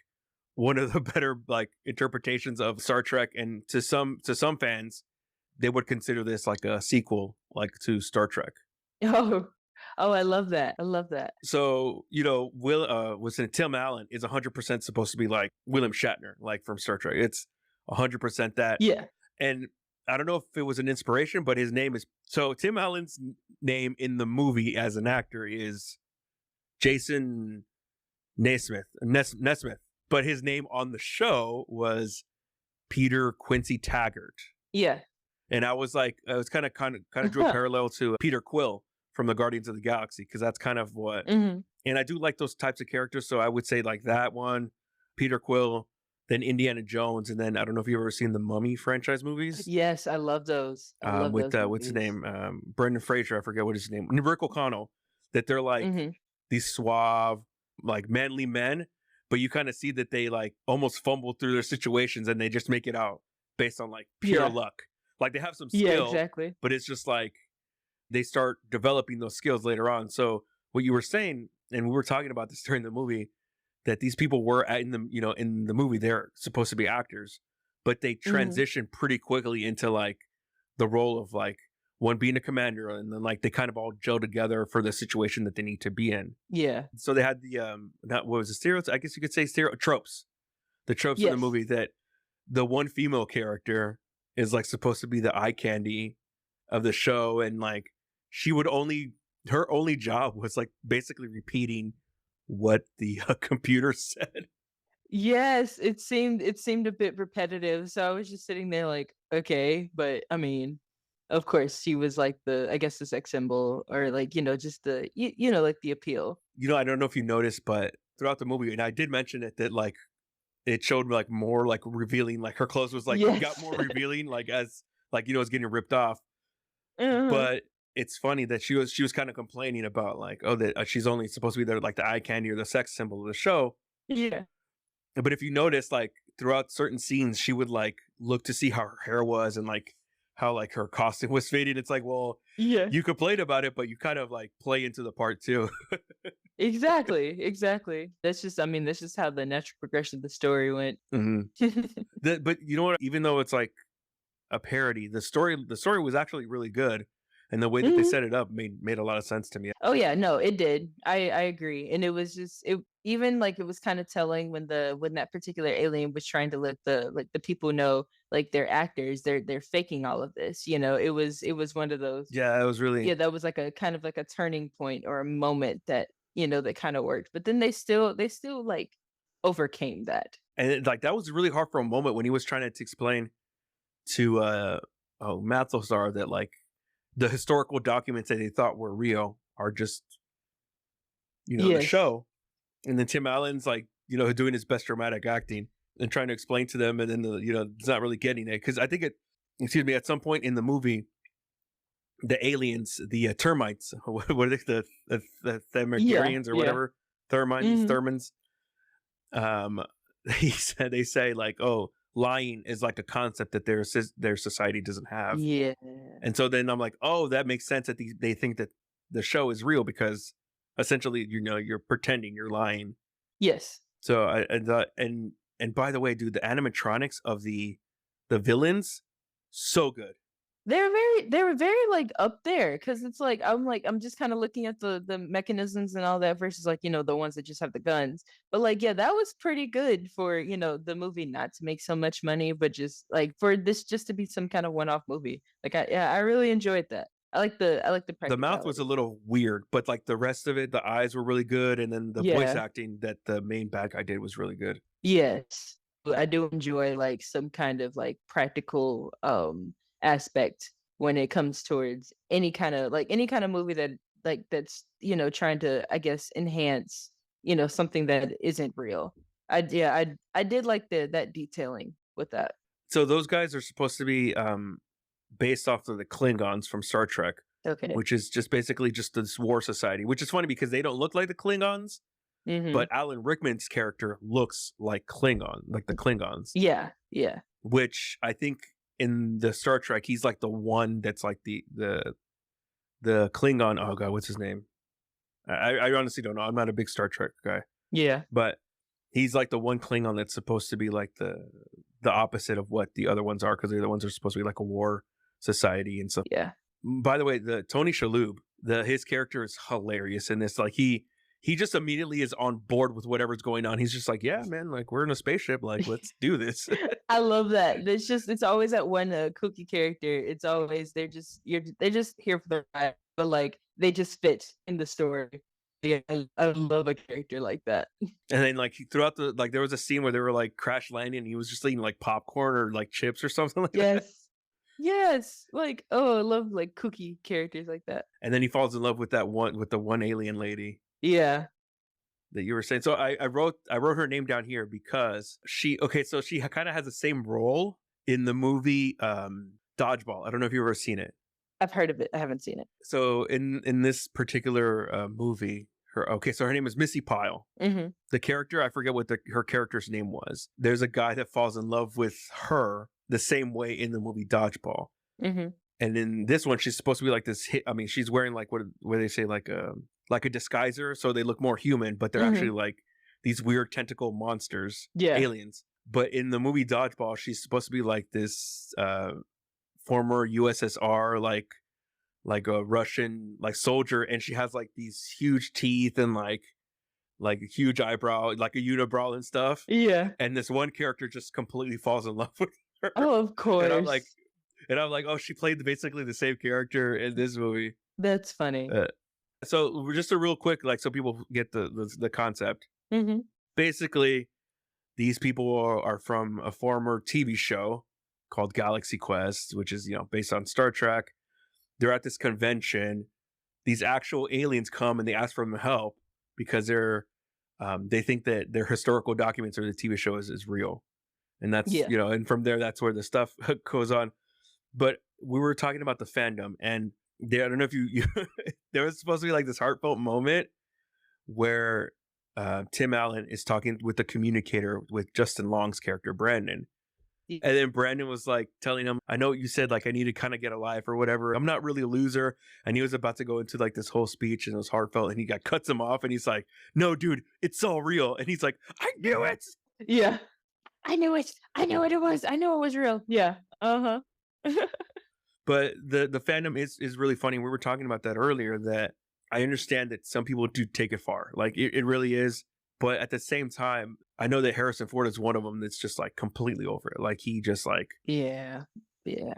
S1: one of the better like interpretations of Star Trek," and to some fans they would consider this like a sequel, like to Star Trek.
S2: Oh, oh, I love that. I love that.
S1: So Will was it Tim Allen is 100% supposed to be like William Shatner, like from Star Trek. It's 100% that,
S2: Yeah.
S1: and I don't know if it was an inspiration, but his name is so Tim Allen's name in the movie as an actor is Jason Nesmith, but his name on the show was Peter Quincy Taggart.
S2: Yeah.
S1: And I was like, I was kind of drew a parallel to Peter Quill from the Guardians of the Galaxy, because that's kind of what.
S2: hmm
S1: And I do like those types of characters, so I would say like that one, Peter Quill, then Indiana Jones, and then I don't know if you've ever seen the Mummy franchise movies
S2: Yes, I love those. I love
S1: with
S2: those
S1: what's his
S2: movies.
S1: name, Brendan Fraser, I forget what his name, and Rick O'Connell, that they're like
S2: hmm
S1: these suave, like manly men, but you kind of see that they like almost fumble through their situations and they just make it out based on like pure
S2: Yeah.
S1: luck. Like they have some
S2: Yeah.
S1: skill,
S2: Exactly.
S1: but it's just like they start developing those skills later on. So what you were saying, and we were talking about this during the movie, that these people were in the movie, they're supposed to be actors, but they
S2: hmm
S1: transition pretty quickly into like the role of like one being a commander, and then like they kind of all gel together for the situation that they need to be in.
S2: Yeah.
S1: So they had the not what was the stereotype? I guess you could say tropes. The tropes in the
S2: Yes.
S1: movie that the one female character is like supposed to be the eye candy of the show, and like she would only her only job was like basically repeating what the computer said.
S2: Yes, it seemed a bit repetitive, so I was just sitting there like, okay, but I mean, of course, she was like I guess the sex symbol, or like just like the appeal.
S1: I don't know if you noticed, but throughout the movie, and I did mention it, that like it showed like more like revealing, like her clothes was like got
S2: Yes.
S1: more revealing, like as like it's getting ripped off.
S2: uh
S1: But it's funny that she was kind of complaining about like, oh, that she's only supposed to be there like the eye candy or the sex symbol of the show.
S2: Yeah.
S1: But if you notice, like throughout certain scenes, she would like look to see how her hair was and like how like her costume was fading. It's like, well,
S2: Yeah.
S1: you complain about it, but you kind of like play into the part too.
S2: Exactly. Exactly. That's just how the natural progression of the story went.
S1: Hmm. But you know what? Even though it's like a parody, the story was actually really good, and the way that they
S2: Mhm.
S1: set it up made a lot of sense to me.
S2: Oh yeah, no, it did. I agree. And it was just it even like it was kind of telling when that particular alien was trying to let the people know like they're actors, they're faking all of this. It was one of those.
S1: Yeah, it was really.
S2: Yeah, that was like a kind of like a turning point or a moment that that kind of worked. But then they still like overcame that.
S1: And like that was really hard for a moment when he was trying to explain to Mathosar that like the historical documents that they thought were real are just the
S2: Yes.
S1: show. And then Tim Allen's like doing his best dramatic acting and trying to explain to them, and then it's not really getting it, because I think at some point in the movie, the aliens, the termites, what are they, the Themagarians or
S2: Yeah.
S1: whatever, thermines,
S2: Mhm.
S1: thermins. They say like, oh, lying is like a concept that their society doesn't have.
S2: Yeah.
S1: And so then I'm like, oh, that makes sense that they think that the show is real, because essentially you're pretending, you're lying.
S2: Yes.
S1: So and by the way, dude, the animatronics of the villains, so good.
S2: They were very like up there, because it's like I'm just kind of looking at the mechanisms and all that versus like the ones that just have the guns. But like, yeah, that was pretty good for the movie not to make so much money, but just like for this just to be some kind of one-off movie. Like I really enjoyed that. I like the
S1: The mouth was a
S2: practicality.
S1: little weird, but like the rest of it, the eyes were really good, and then the voice
S2: Yeah.
S1: acting that the main bad guy did was really good.
S2: Yes. But I do enjoy like some kind of like practical aspect when it comes towards any kind of movie that that's trying to, I guess, enhance something that isn't real. I did like that detailing with that.
S1: So those guys are supposed to be based off of the Klingons from Star Trek,
S2: Okay.
S1: which is just basically just this war society, which is funny because they don't look like the Klingons,
S2: Mhm.
S1: but Alan Rickman's character looks like the Klingons,
S2: Yeah. Yeah.
S1: which I think in the Star Trek, he's like the one that's like the Klingon. Oh god, what's his name? I honestly don't know. I'm not a big Star Trek guy,
S2: Yeah.
S1: but he's like the one Klingon that's supposed to be like the opposite of what the other ones are, because the other ones are supposed to be like a war society and stuff.
S2: Yeah.
S1: By the way, the Tony Shalhoub, his character is hilarious in this. Like he just immediately is on board with whatever's going on. He's just like, yeah, man, like we're in a spaceship, like let's do this.
S2: I love that. It's always that one kooky character. It's always they're just here for the ride, but like they just fit in the story. Yeah, I love a character like that.
S1: And then like throughout there was a scene where they were like crash landing, and he was just eating like popcorn or like chips or something like that.
S2: Yes. Yes. Like, oh, I love like kooky characters like that.
S1: And then he falls in love with the one alien lady
S2: Yeah.
S1: that you were saying. So I wrote her name down here because so she kind of has the same role in the movie Dodgeball. I don't know if you've ever seen it.
S2: I've heard of it. I haven't seen it.
S1: So in this particular movie, so her name is Missy Pyle.
S2: Mm-hmm.
S1: The character, I forget what her character's name was. There's a guy that falls in love with her the same way in the movie Dodgeball.
S2: Mm-hmm.
S1: And in this one, she's supposed to be like this hit. I mean, she's wearing like what they say, like a disguiser, so they look more human, but they're
S2: Mm-hmm.
S1: actually like these weird tentacle monsters,
S2: Yeah.
S1: aliens. But in the movie Dodgeball, she's supposed to be like this former USSR, like a Russian like soldier, and she has like these huge teeth and like a huge eyebrow, like a unibrow and stuff.
S2: Yeah.
S1: And this one character just completely falls in love with her.
S2: Oh, of
S1: And I'm like,
S2: course.
S1: oh, she played basically the same character in this movie.
S2: That's funny.
S1: So just a real quick, like, so people get the concept.
S2: Mm-hmm.
S1: Basically, these people are from a former TV show called Galaxy Quest, which is based on Star Trek. They're at this convention. These actual aliens come and they ask for them help because they think that their historical documents or the TV show is real, and that's
S2: Yeah.
S1: and from there that's where the stuff goes on. But we were talking about the fandom, and I don't know if you there was supposed to be like this heartfelt moment where Tim Allen is talking with the communicator with Justin Long's character Brandon.
S2: Yeah.
S1: And then Brandon was like telling him, I know what you said, like I need to kind of get a life or whatever. I'm not really a loser. And he was about to go into like this whole speech, and it was heartfelt, and he cuts him off, and he's like, no, dude, it's all real. And he's like, I knew it.
S2: Yeah. I knew it. I knew what it was. I knew it was real. Yeah. Uh-huh.
S1: But the fandom is really funny. We were talking about that earlier, that I understand that some people do take it far. Like it really is. But at the same time, I know that Harrison Ford is one of them that's just like completely over it. Like he just like,
S2: Yeah. Yeah.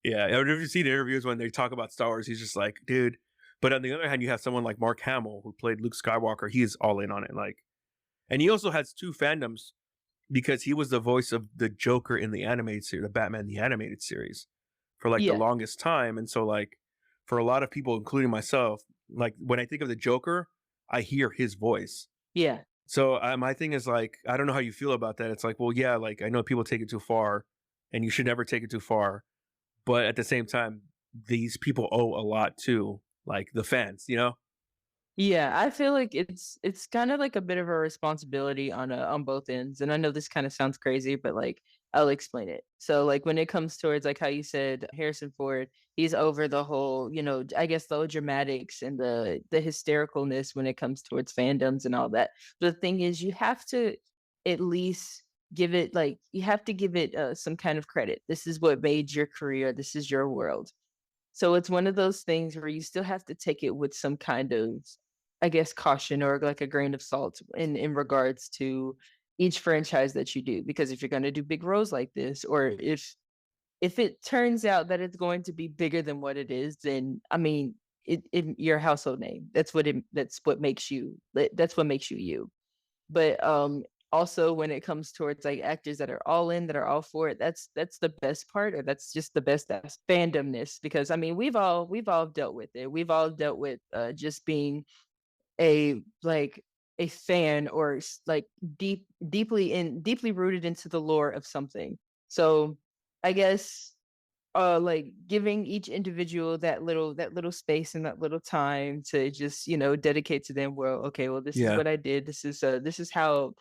S1: yeah. I don't know if you've seen interviews when they talk about Star Wars. He's just like, dude, But on the other hand, you have someone like Mark Hamill who played Luke Skywalker. He is all in on it. Like, and he also has two fandoms because he was the voice of the Joker in the animated series, the Batman the animated series, for like the
S2: Yeah.
S1: longest time. And so like for a lot of people, including myself, like when I think of the Joker, I hear his voice.
S2: Yeah.
S1: So my thing is like, I don't know how you feel about that. It's like, well, yeah, like I know people take it too far, and you should never take it too far. But at the same time, these people owe a lot to like the fans, you know?
S2: Yeah, I feel like it's kind of like a bit of a responsibility on both ends. And I know this kind of sounds crazy, but like I'll explain it. So like when it comes towards like how you said Harrison Ford, he's over the whole, I guess the dramatics and the hystericalness when it comes towards fandoms and all that. But the thing is you have to at least give it like you have to give it some kind of credit. This is what made your career. This is your world. So it's one of those things where you still have to take it with some kind of, I guess, caution or like a grain of salt in regards to each franchise that you do. Because if you're going to do big roles like this, or if it turns out that it's going to be bigger than what it is, then I mean, your household name. That's what makes you. That's what makes you you. But also when it comes towards like actors that are all in, that are all for it, that's the best part, or that's just the best fandomness. Because I mean, we've all dealt with it. We've all dealt with just being like a fan, or like deeply rooted into the lore of something. So I guess like giving each individual that little space and that little time to just dedicate to them. Well, okay, well, this is
S1: Yeah.
S2: what I did. This is how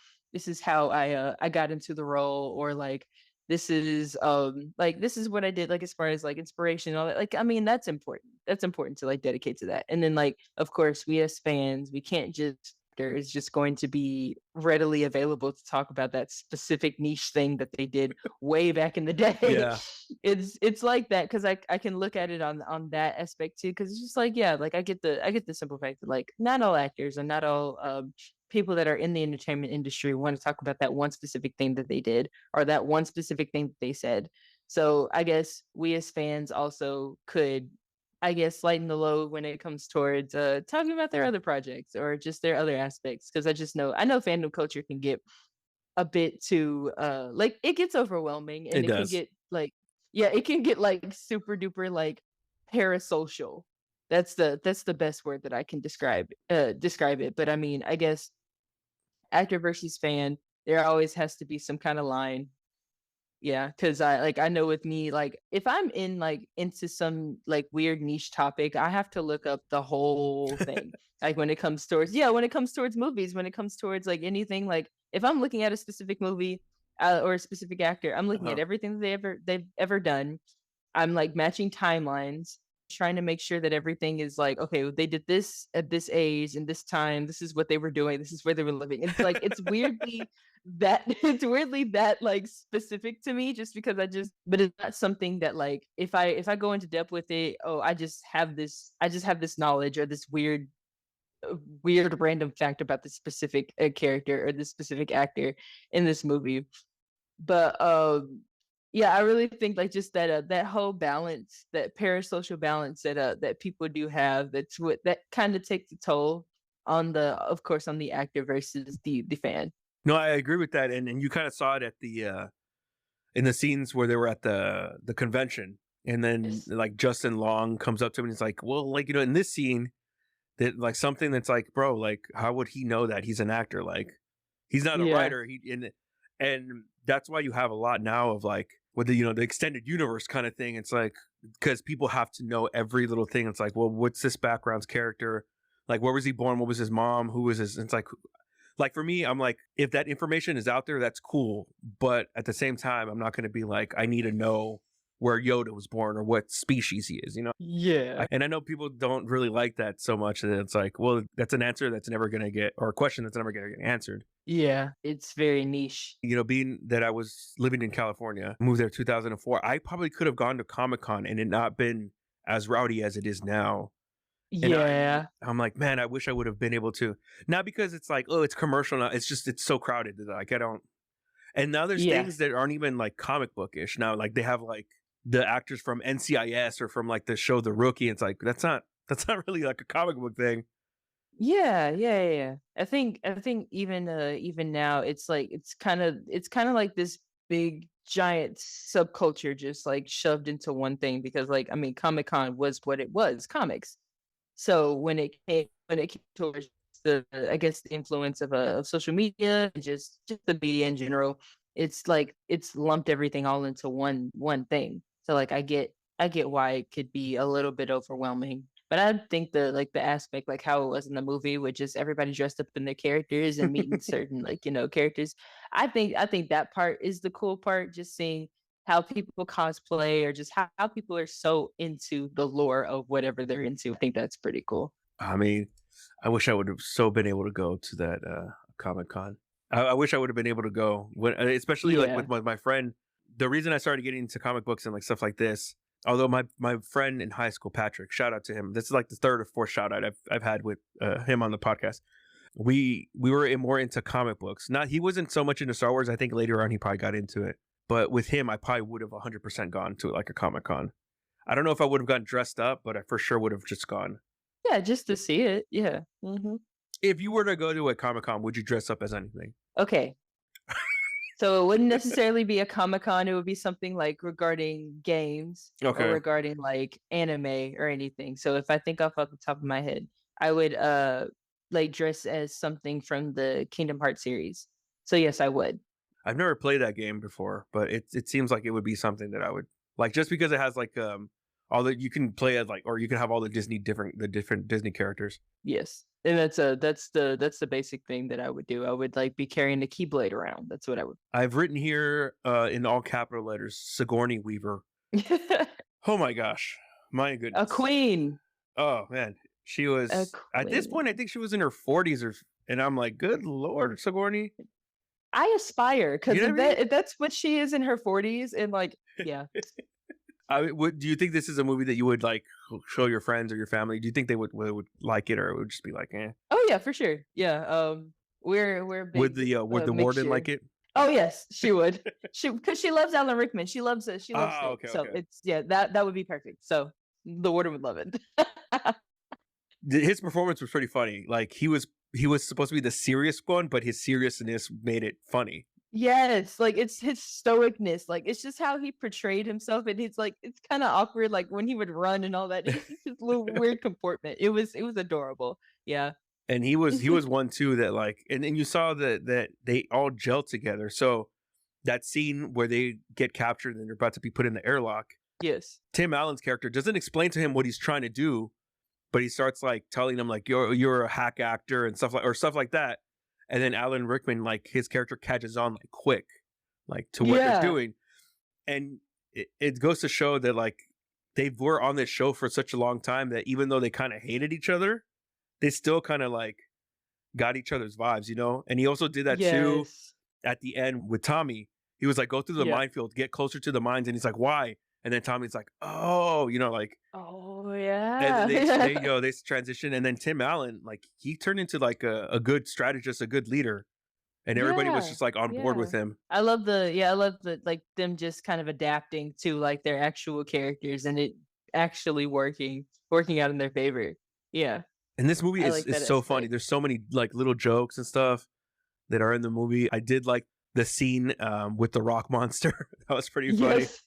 S2: I got into the role. Or like this is what I did, like as far as like inspiration and all that. Like I mean, that's important to like dedicate to that. And then like of course we as fans, we can't just there is just going to be readily available to talk about that specific niche thing that they did way back in the day.
S1: Yeah.
S2: It's like that, because I can look at it on that aspect too, because it's just like, yeah, like I get the simple fact that like not all actors and not all people that are in the entertainment industry want to talk about that one specific thing that they did, or that one specific thing that they said. So I guess we as fans also could, I guess, lighten the load when it comes towards talking about their other projects or just their other aspects. Because I know fandom culture can get a bit too like it gets overwhelming,
S1: It
S2: and it can
S1: does.
S2: get like, yeah, it can get like super duper like parasocial. That's the best word that I can describe it. But I mean, I guess actor versus fan, there always has to be some kind of line. Yeah, because I know with me, like if I'm in like into some like weird niche topic, I have to look up the whole thing. Like when it comes towards movies, when it comes towards like anything, like if I'm looking at a specific movie or a specific actor, I'm looking at
S1: Uh-huh.
S2: everything that they've ever done. I'm like matching timelines, trying to make sure that everything is like, okay, they did this at this age and this time. This is what they were doing. This is where they were living. It's like it's weirdly that like specific to me, just because but it's not something that like if I go into depth with it, oh, I just have this knowledge, or this weird random fact about this specific character or this specific actor in this movie. But yeah, I really think like just that whole balance, that parasocial balance that people do have, that's what that kind of takes a toll on of course, on the actor versus the fan.
S1: No, I agree with that, and you kind of saw it at the in the scenes where they were at the convention, and then
S2: Yes.
S1: like Justin Long comes up to him and he's like, "Well, like in this scene, that like something that's like, bro, like how would he know that he's an actor? Like he's not a
S2: Yeah.
S1: writer. And that's why you have a lot now of like with the extended universe kind of thing. It's like because people have to know every little thing. It's like, well, what's this background's character? Like, where was he born? What was his mom? Who was his? It's like for me, I'm like, if that information is out there, that's cool. But at the same time, I'm not going to be like, I need to know where Yoda was born or what species he is,
S2: Yeah.
S1: And I know people don't really like that so much. And it's like, well, that's an answer that's never going to get, or a question that's never going to get answered.
S2: Yeah, it's very niche.
S1: Being that I was living in California, moved there 2004, I probably could have gone to Comic-Con and it not been as rowdy as it is now. And
S2: Yeah.
S1: I'm like, man, I wish I would have been able to. Not because it's like, oh, it's commercial now. It's just it's so crowded that like I don't. And now there's
S2: Yeah.
S1: things that aren't even like comic bookish now. Like they have like the actors from NCIS or from like the show The Rookie. It's like that's not That's not really like a comic book thing.
S2: Yeah. I think even now it's kind of like this big giant subculture just like shoved into one thing because like I mean Comic-Con was what it was, comics. So when it came towards the I guess the influence of social media and just the media in general, it's like it's lumped everything all into one thing. So like I get why it could be a little bit overwhelming. But I think the aspect like how it was in the movie with just everybody dressed up in their characters and meeting certain characters. I think that part is the cool part, just seeing how people cosplay or just how people are so into the lore of whatever they're into. I think that's pretty cool.
S1: I mean, I wish I would have so been able to go to that Comic Con. I wish I would have been able to go, when, especially like
S2: Yeah.
S1: with my friend. The reason I started getting into comic books and like stuff like this, although my friend in high school, Patrick, shout out to him. This is like the third or fourth shout out I've had with him on the podcast. We were more into comic books. Not he wasn't so much into Star Wars. I think later on he probably got into it. But with him, I probably would have 100% gone to like a Comic Con. I don't know if I would have gotten dressed up, but I for sure would have just gone.
S2: Yeah, just to see it. Yeah.
S1: If you were to go to a Comic Con, would you dress up as anything?
S2: Okay. So it wouldn't necessarily be a Comic-Con, it would be something like regarding games or
S1: Okay.
S2: regarding like anime or anything. So if I think off the top of my head, I would like dress as something from the Kingdom Hearts series. So yes, I would.
S1: I've never played that game before, but it seems like it would be something that I would like just because it has like all the you can play as like or you can have all the different Disney characters.
S2: Yes. And that's the basic thing that I would do. I would like be carrying the Keyblade around. That's what I would.
S1: I've written here in all capital letters Sigourney Weaver. Oh my gosh. My
S2: A
S1: goodness.
S2: queen.
S1: Oh man. She
S2: A
S1: was at this
S2: queen.
S1: point I think she was in her 40s or and I'm like, good Lord, Sigourney.
S2: I aspire
S1: You
S2: because
S1: know what I mean?
S2: if that's what she is in her 40s and like yeah.
S1: Do you think this is a movie that you would like show your friends or your family? Do you think they would like it or it would just be like, eh?
S2: Oh yeah, for sure. Yeah. We're big
S1: Would the warden
S2: mixture.
S1: like it?
S2: Oh yes, she would. Because she loves Alan Rickman. She loves it. She loves
S1: Ah,
S2: it.
S1: okay,
S2: So
S1: okay.
S2: it's yeah, that would be perfect. So the warden would love it.
S1: His performance was pretty funny. Like he was supposed to be the serious one, but his seriousness made it funny.
S2: Yes, like it's his stoicness. Like it's just how he portrayed himself, and he's like it's kind of awkward. Like when he would run and all that, it's his little weird comportment. It was adorable. Yeah.
S1: And he was one too that like and you saw that they all gel together. So that scene where they get captured and they're about to be put in the airlock,
S2: Yes.
S1: Tim Allen's character doesn't explain to him what he's trying to do, but he starts like telling him like you're a hack actor and stuff like that. And then Alan Rickman, like his character catches on like quick, like to what they're
S2: Yeah.
S1: doing. And it goes to show that like they were on this show for such a long time that even though they kind of hated each other, they still kind of like got each other's vibes, you know? And he also did that too
S2: Yes.
S1: at the end with Tommy. He was like, go through the
S2: Yeah.
S1: minefield, get closer to the mines. And he's like, why? And then Tommy's like, oh, like,
S2: Oh
S1: and then
S2: yeah.
S1: they transition. And then Tim Allen, like, he turned into like a good strategist, a good leader. And everybody was
S2: Yeah.
S1: just like on board
S2: Yeah.
S1: with him.
S2: I love the like them just kind of adapting to like their actual characters and it actually working out in their favor. Yeah.
S1: And this movie
S2: I
S1: is
S2: like that
S1: so funny.
S2: aspect.
S1: There's so many like little jokes and stuff that are in the movie. I did like the scene with the rock monster. That was pretty funny.
S2: Yes.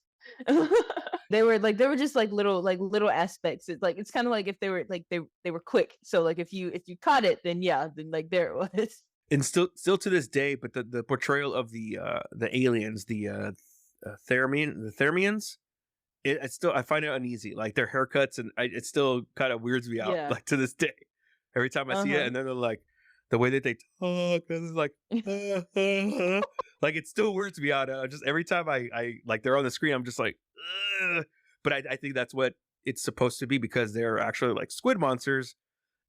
S2: They were just like little aspects. It's like it's kind of like if they were like they were quick. So like if you caught it, then yeah, then like there it was.
S1: And still to this day, but the portrayal of the aliens, the Thermians, it's still I find it uneasy. Like their haircuts and it still kind of weirds me out.
S2: Yeah.
S1: Like to this day, every time I see it,
S2: Uh-huh.
S1: and then they're like the way that they talk, and it's like like it still weirds me out. Just every time I like they're on the screen, I'm just like, ugh. But I think that's what it's supposed to be because they're actually like squid monsters,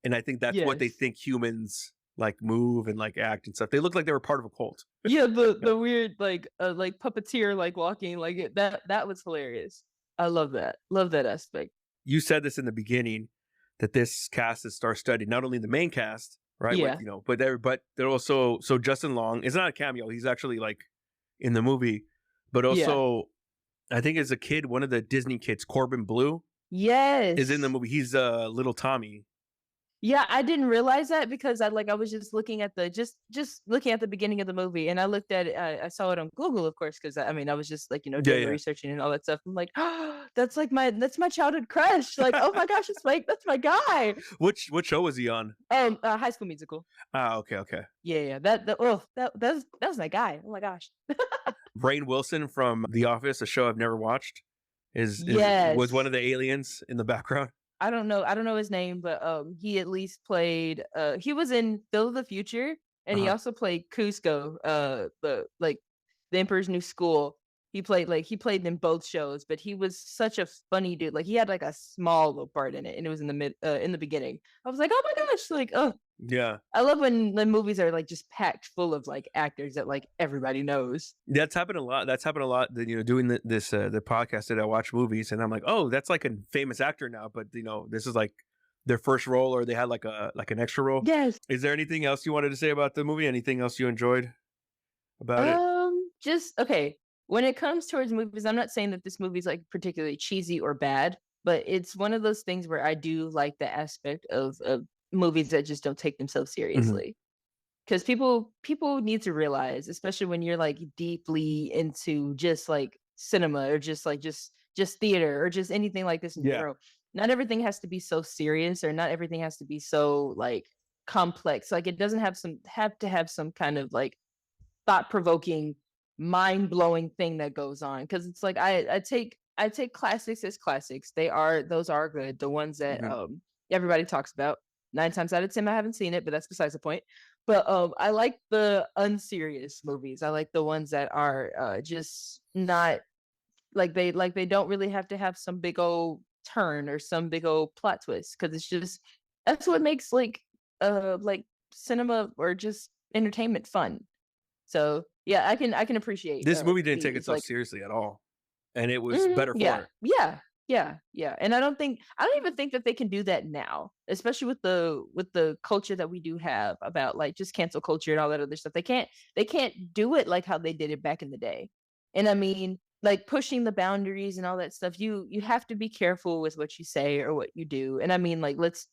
S1: and I think that's what they
S2: Yes.
S1: think humans like move and like act and stuff. They look like they were part of a cult.
S2: Yeah, the weird like puppeteer like walking like that was hilarious. I love that. Love that aspect.
S1: You said this in the beginning that this cast is star-studded. Not only the main cast, right? With
S2: Yeah.
S1: but they're also so Justin Long is not a cameo. He's actually like in the movie, but
S2: Yeah.
S1: also I think as a kid, one of the Disney kids, Corbin Blue, is in the
S2: Yes.
S1: movie. He's little Tommy.
S2: Yeah, I didn't realize that because I was just looking at the just looking at the beginning of the movie, and I looked at it. I saw it on Google, of course, because I mean I was just like
S1: Yeah,
S2: doing the
S1: yeah.
S2: researching and all that stuff. I'm like, oh, that's my childhood crush. Like, oh my gosh, that's my guy.
S1: What show was he on?
S2: High School Musical.
S1: Ah, okay, okay.
S2: Yeah, yeah. That was my guy. Oh my gosh.
S1: Rainn Wilson from The Office, a show I've never watched, is was one
S2: Yes.
S1: of the aliens in the background.
S2: I don't know his name, but he at least played he was in Phil of the Future, and he
S1: Uh-huh.
S2: also played Cusco, the Emperor's New School. He played in both shows, but he was such a funny dude. Like he had like a small little part in it, and it was in the beginning. I was like, oh my gosh, like oh,
S1: Yeah.
S2: I love when the movies are like just packed full of like actors that like everybody knows.
S1: That's happened a lot. That's happened a lot. That, doing the podcast that I watch movies, and I'm like, oh, that's like a famous actor now. But this is like their first role, or they had like an extra role.
S2: Yes.
S1: Is there anything else you wanted to say about the movie? Anything else you enjoyed about it?
S2: Just okay. When it comes towards movies, I'm not saying that this movie's like particularly cheesy or bad, but it's one of those things where I do like the aspect of movies that just don't take themselves
S1: Hmm.
S2: seriously. Because people need to realize, especially when you're like deeply into just like cinema or just like just theater or just anything like this in
S1: Yeah.
S2: general, not everything has to be so serious or not everything has to be so like complex. Like it doesn't have to have some kind of like thought provoking, mind blowing thing that goes on. Because it's like I take classics as classics. Those are good. The ones that
S1: Hmm.
S2: everybody talks about. 9 times out of 10, I haven't seen it, but that's besides the point. But I like the unserious movies. I like the ones that are just not like they don't really have to have some big old turn or some big old plot twist because it's just that's what makes like cinema or just entertainment fun. So yeah, I can appreciate
S1: This movie didn't take
S2: these
S1: itself
S2: like
S1: seriously at all, and it was better for
S2: yeah,
S1: it.
S2: yeah, and I don't even think that they can do that now, especially with the culture that we do have about like just cancel culture and all that other stuff. They can't do it like how they did it back in the day. And I mean, like pushing the boundaries and all that stuff. You have to be careful with what you say or what you do. And I mean, like let's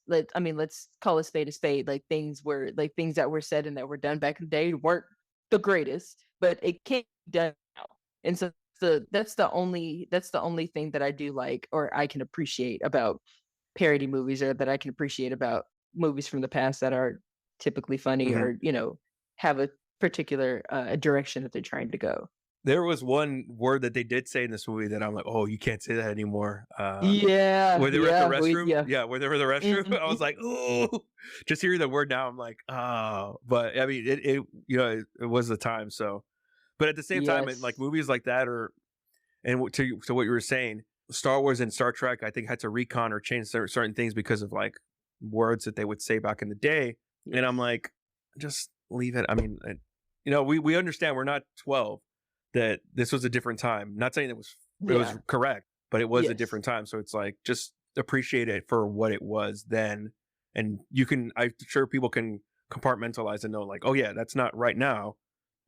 S2: call a spade. Like things that were said and that were done back in the day weren't the greatest, but it can't be done now. And so that's the only thing that I do like or I can appreciate about parody movies or that I can appreciate about movies from the past that are typically funny
S1: Hmm.
S2: or have a particular direction that they're trying to go.
S1: There was one word that they did say in this movie that I'm like, oh, you can't say that anymore.
S2: Yeah,
S1: Where they were at the
S2: yeah,
S1: restroom,
S2: yeah.
S1: yeah, where they were in the restroom, I
S2: Mhm.
S1: was like, oh, just hearing the word now, I'm like, oh, but I mean, it was the time. So, but at the same time, like
S2: Yes.
S1: movies like that, to what you were saying, Star Wars and Star Trek, I think had to recon or change certain things because of like words that they would say back in the day, and I'm
S2: Yes.
S1: like, just leave it. I mean, we understand we're not 12, that this was a different time. Not saying it was
S2: Yeah.
S1: correct, but it was a
S2: Yes.
S1: different time. So it's like just appreciate it for what it was then, and I'm sure people can compartmentalize and know like, oh yeah, that's not right now.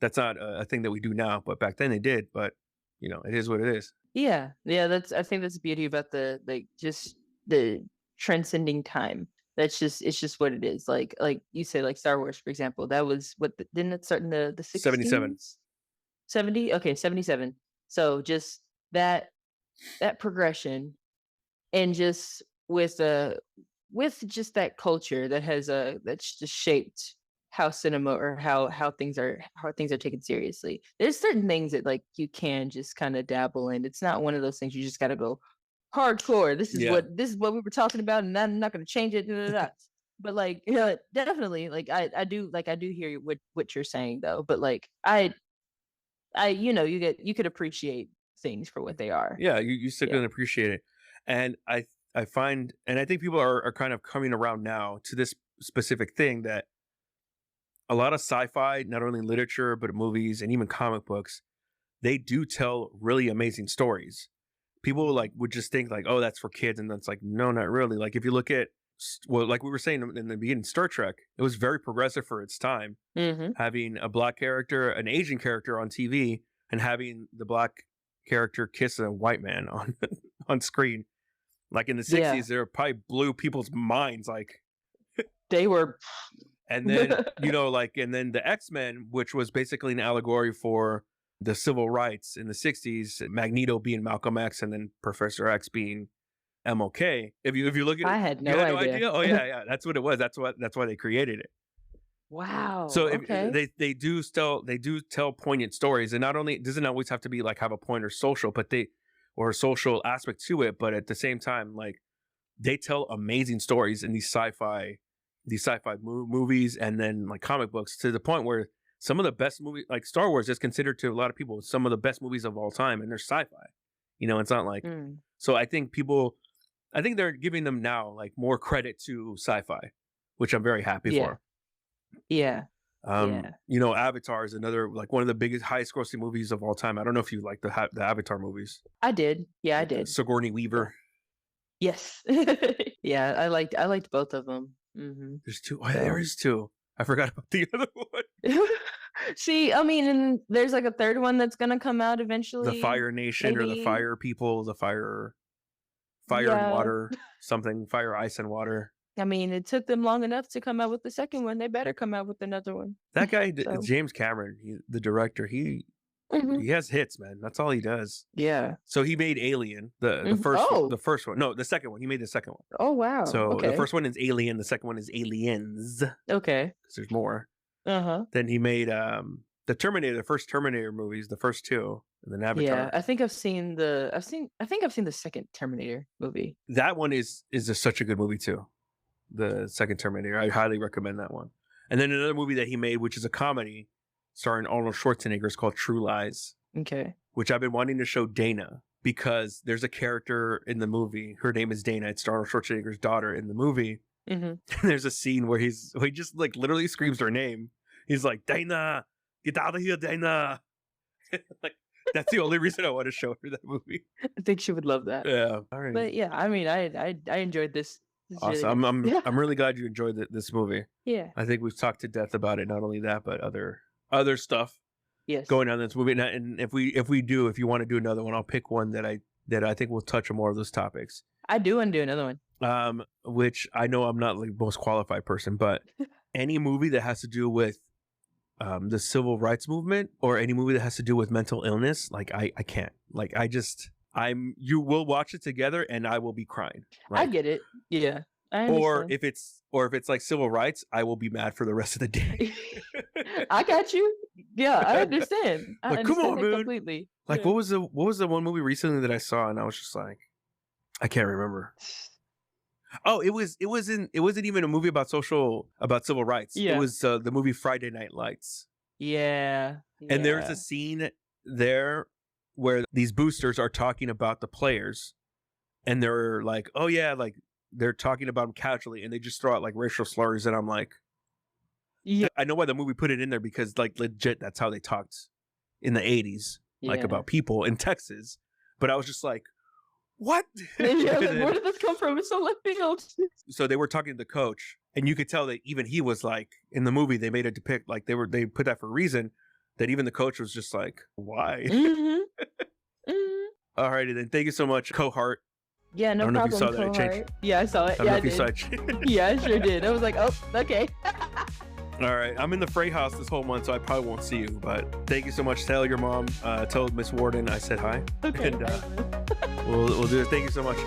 S1: That's not a thing that we do now, but back then they did. But it is what it is.
S2: Yeah. Yeah, that's I think that's the beauty about the like just the transcending time. It's just what it is. Like you say like Star Wars for example, that was didn't it start in the
S1: 77.
S2: 16s? 70? Okay, 77. So just that that progression and just with just that culture that has that's just shaped how cinema or how things are taken seriously. There's certain things that like you can just kind of dabble in. It's not one of those things you just got to go hardcore.
S1: Yeah.
S2: This is what we were talking about, and I'm not going to change it. Da, da, da. But like, definitely, like I do hear what you're saying though. But like, you could appreciate things for what they are.
S1: Yeah, you still
S2: Yeah.
S1: can appreciate it. And I find, and I think people are kind of coming around now to this specific thing, that a lot of sci-fi, not only literature but movies and even comic books, they do tell really amazing stories. People like would just think like, oh, that's for kids, and that's like, no, not really. Like if you look at, well, like we were saying in the beginning, Star Trek, it was very progressive for its time,
S2: Hmm.
S1: having a black character, an Asian character on TV, and having the black character kiss a white man on on screen. Like in the
S2: Yeah.
S1: 60s, they probably blew people's minds. Like,
S2: They were.
S1: and then, you know, like, and then the X-Men, which was basically an allegory for the civil rights in the 60s, Magneto being Malcolm X and then Professor X being MLK. If you look at
S2: I
S1: it,
S2: had
S1: you
S2: no
S1: had no
S2: idea.
S1: idea? Oh yeah, that's what it was. That's why they created it.
S2: Wow.
S1: So
S2: Okay.
S1: they do tell poignant stories, and not only it doesn't always have to be like have a point or social, but or a social aspect to it, but at the same time, like they tell amazing stories in these sci-fi movies and then like comic books, to the point where some of the best movies, like Star Wars, is considered to a lot of people some of the best movies of all time, and they're sci-fi. You know, it's not like so. I think they're giving them now like more credit to sci-fi, which I'm very happy for.
S2: Yeah.
S1: You know, Avatar is another like one of the biggest, highest grossing movies of all time. I don't know if you like the Avatar movies.
S2: I did. Yeah, I
S1: Like,
S2: did.
S1: Sigourney Weaver.
S2: Yes. Yeah, I liked both of them.
S1: There's two. Oh, yeah, there is two. I forgot about the other one.
S2: See, I mean, and there's like a third one that's gonna come out eventually.
S1: The Fire Nation or the Fire People, the Fire and Water, something. Fire, Ice, and Water.
S2: I mean, it took them long enough to come out with the second one. They better come out with another one.
S1: That guy, James Cameron, the director, he has hits, man. That's all he does.
S2: Yeah.
S1: So he made Alien, the first one. No, the second one. He made the second one.
S2: Oh wow.
S1: So the first one is Alien. The second one is Aliens.
S2: Okay.
S1: Because there's more.
S2: Uh-huh.
S1: Then he made the Terminator, the first Terminator movies, the first two, and then Avatar.
S2: Yeah, I think I've seen the second Terminator movie.
S1: That one is such a good movie too. The second Terminator. I highly recommend that one. And then another movie that he made, which is a comedy starring Arnold Schwarzenegger, is called True Lies.
S2: Okay.
S1: Which I've been wanting to show Dana, because there's a character in the movie. Her name is Dana. It's Arnold Schwarzenegger's daughter in the movie. And there's a scene where he just like literally screams her name. He's like, "Dana, get out of here, Dana." Like, that's the only reason I want to show her that movie.
S2: I think she would love that.
S1: Yeah. All right.
S2: But yeah, I mean, I enjoyed this.
S1: Awesome. I'm really glad you enjoyed this movie.
S2: Yeah.
S1: I think we've talked to death about it. Not only that, but other stuff.
S2: Yes.
S1: Going on in this movie. And if you want to do another one, I'll pick one that I think will touch on more of those topics.
S2: I do want to do another
S1: one. Which I know I'm not like the most qualified person, but any movie that has to do with the civil rights movement, or any movie that has to do with mental illness, like I can't. Like you will watch it together and I will be crying. Like,
S2: I get it. Yeah.
S1: Or if it's like civil rights, I will be mad for the rest of the day.
S2: I got you. Yeah, I understand.
S1: Like, come on, man.
S2: Completely.
S1: Like, what was the one movie recently that I saw and I was just like, I can't remember. Oh, it wasn't even a movie about civil rights.
S2: Yeah.
S1: It was the movie Friday Night Lights.
S2: Yeah.
S1: And there's a scene there where these boosters are talking about the players, and they're like, "Oh yeah," like they're talking about them casually, and they just throw out like racial slurs, and I'm like,
S2: yeah,
S1: I know why the movie put it in there, because like legit, that's how they talked in the 80s, like about people in Texas. But I was just like, what?
S2: Yeah, like, where did this come from? It's so left field.
S1: So they were talking to the coach, and you could tell that even he was like, in the movie they made it depict like they put that for a reason, that even the coach was just like, why? Alrighty then, thank you so much, Co-Heart.
S2: Yeah, no problem.
S1: I don't know if you saw that change.
S2: Yeah, I saw it.
S1: I don't know if you saw it.
S2: Yeah, I sure did. I was like, oh, okay.
S1: All right, I'm in the Frey house this whole month, so I probably won't see you. But thank you so much. Tell your mom, tell Miss Warden I said hi.
S2: Okay.
S1: And we'll do it. Thank you so much.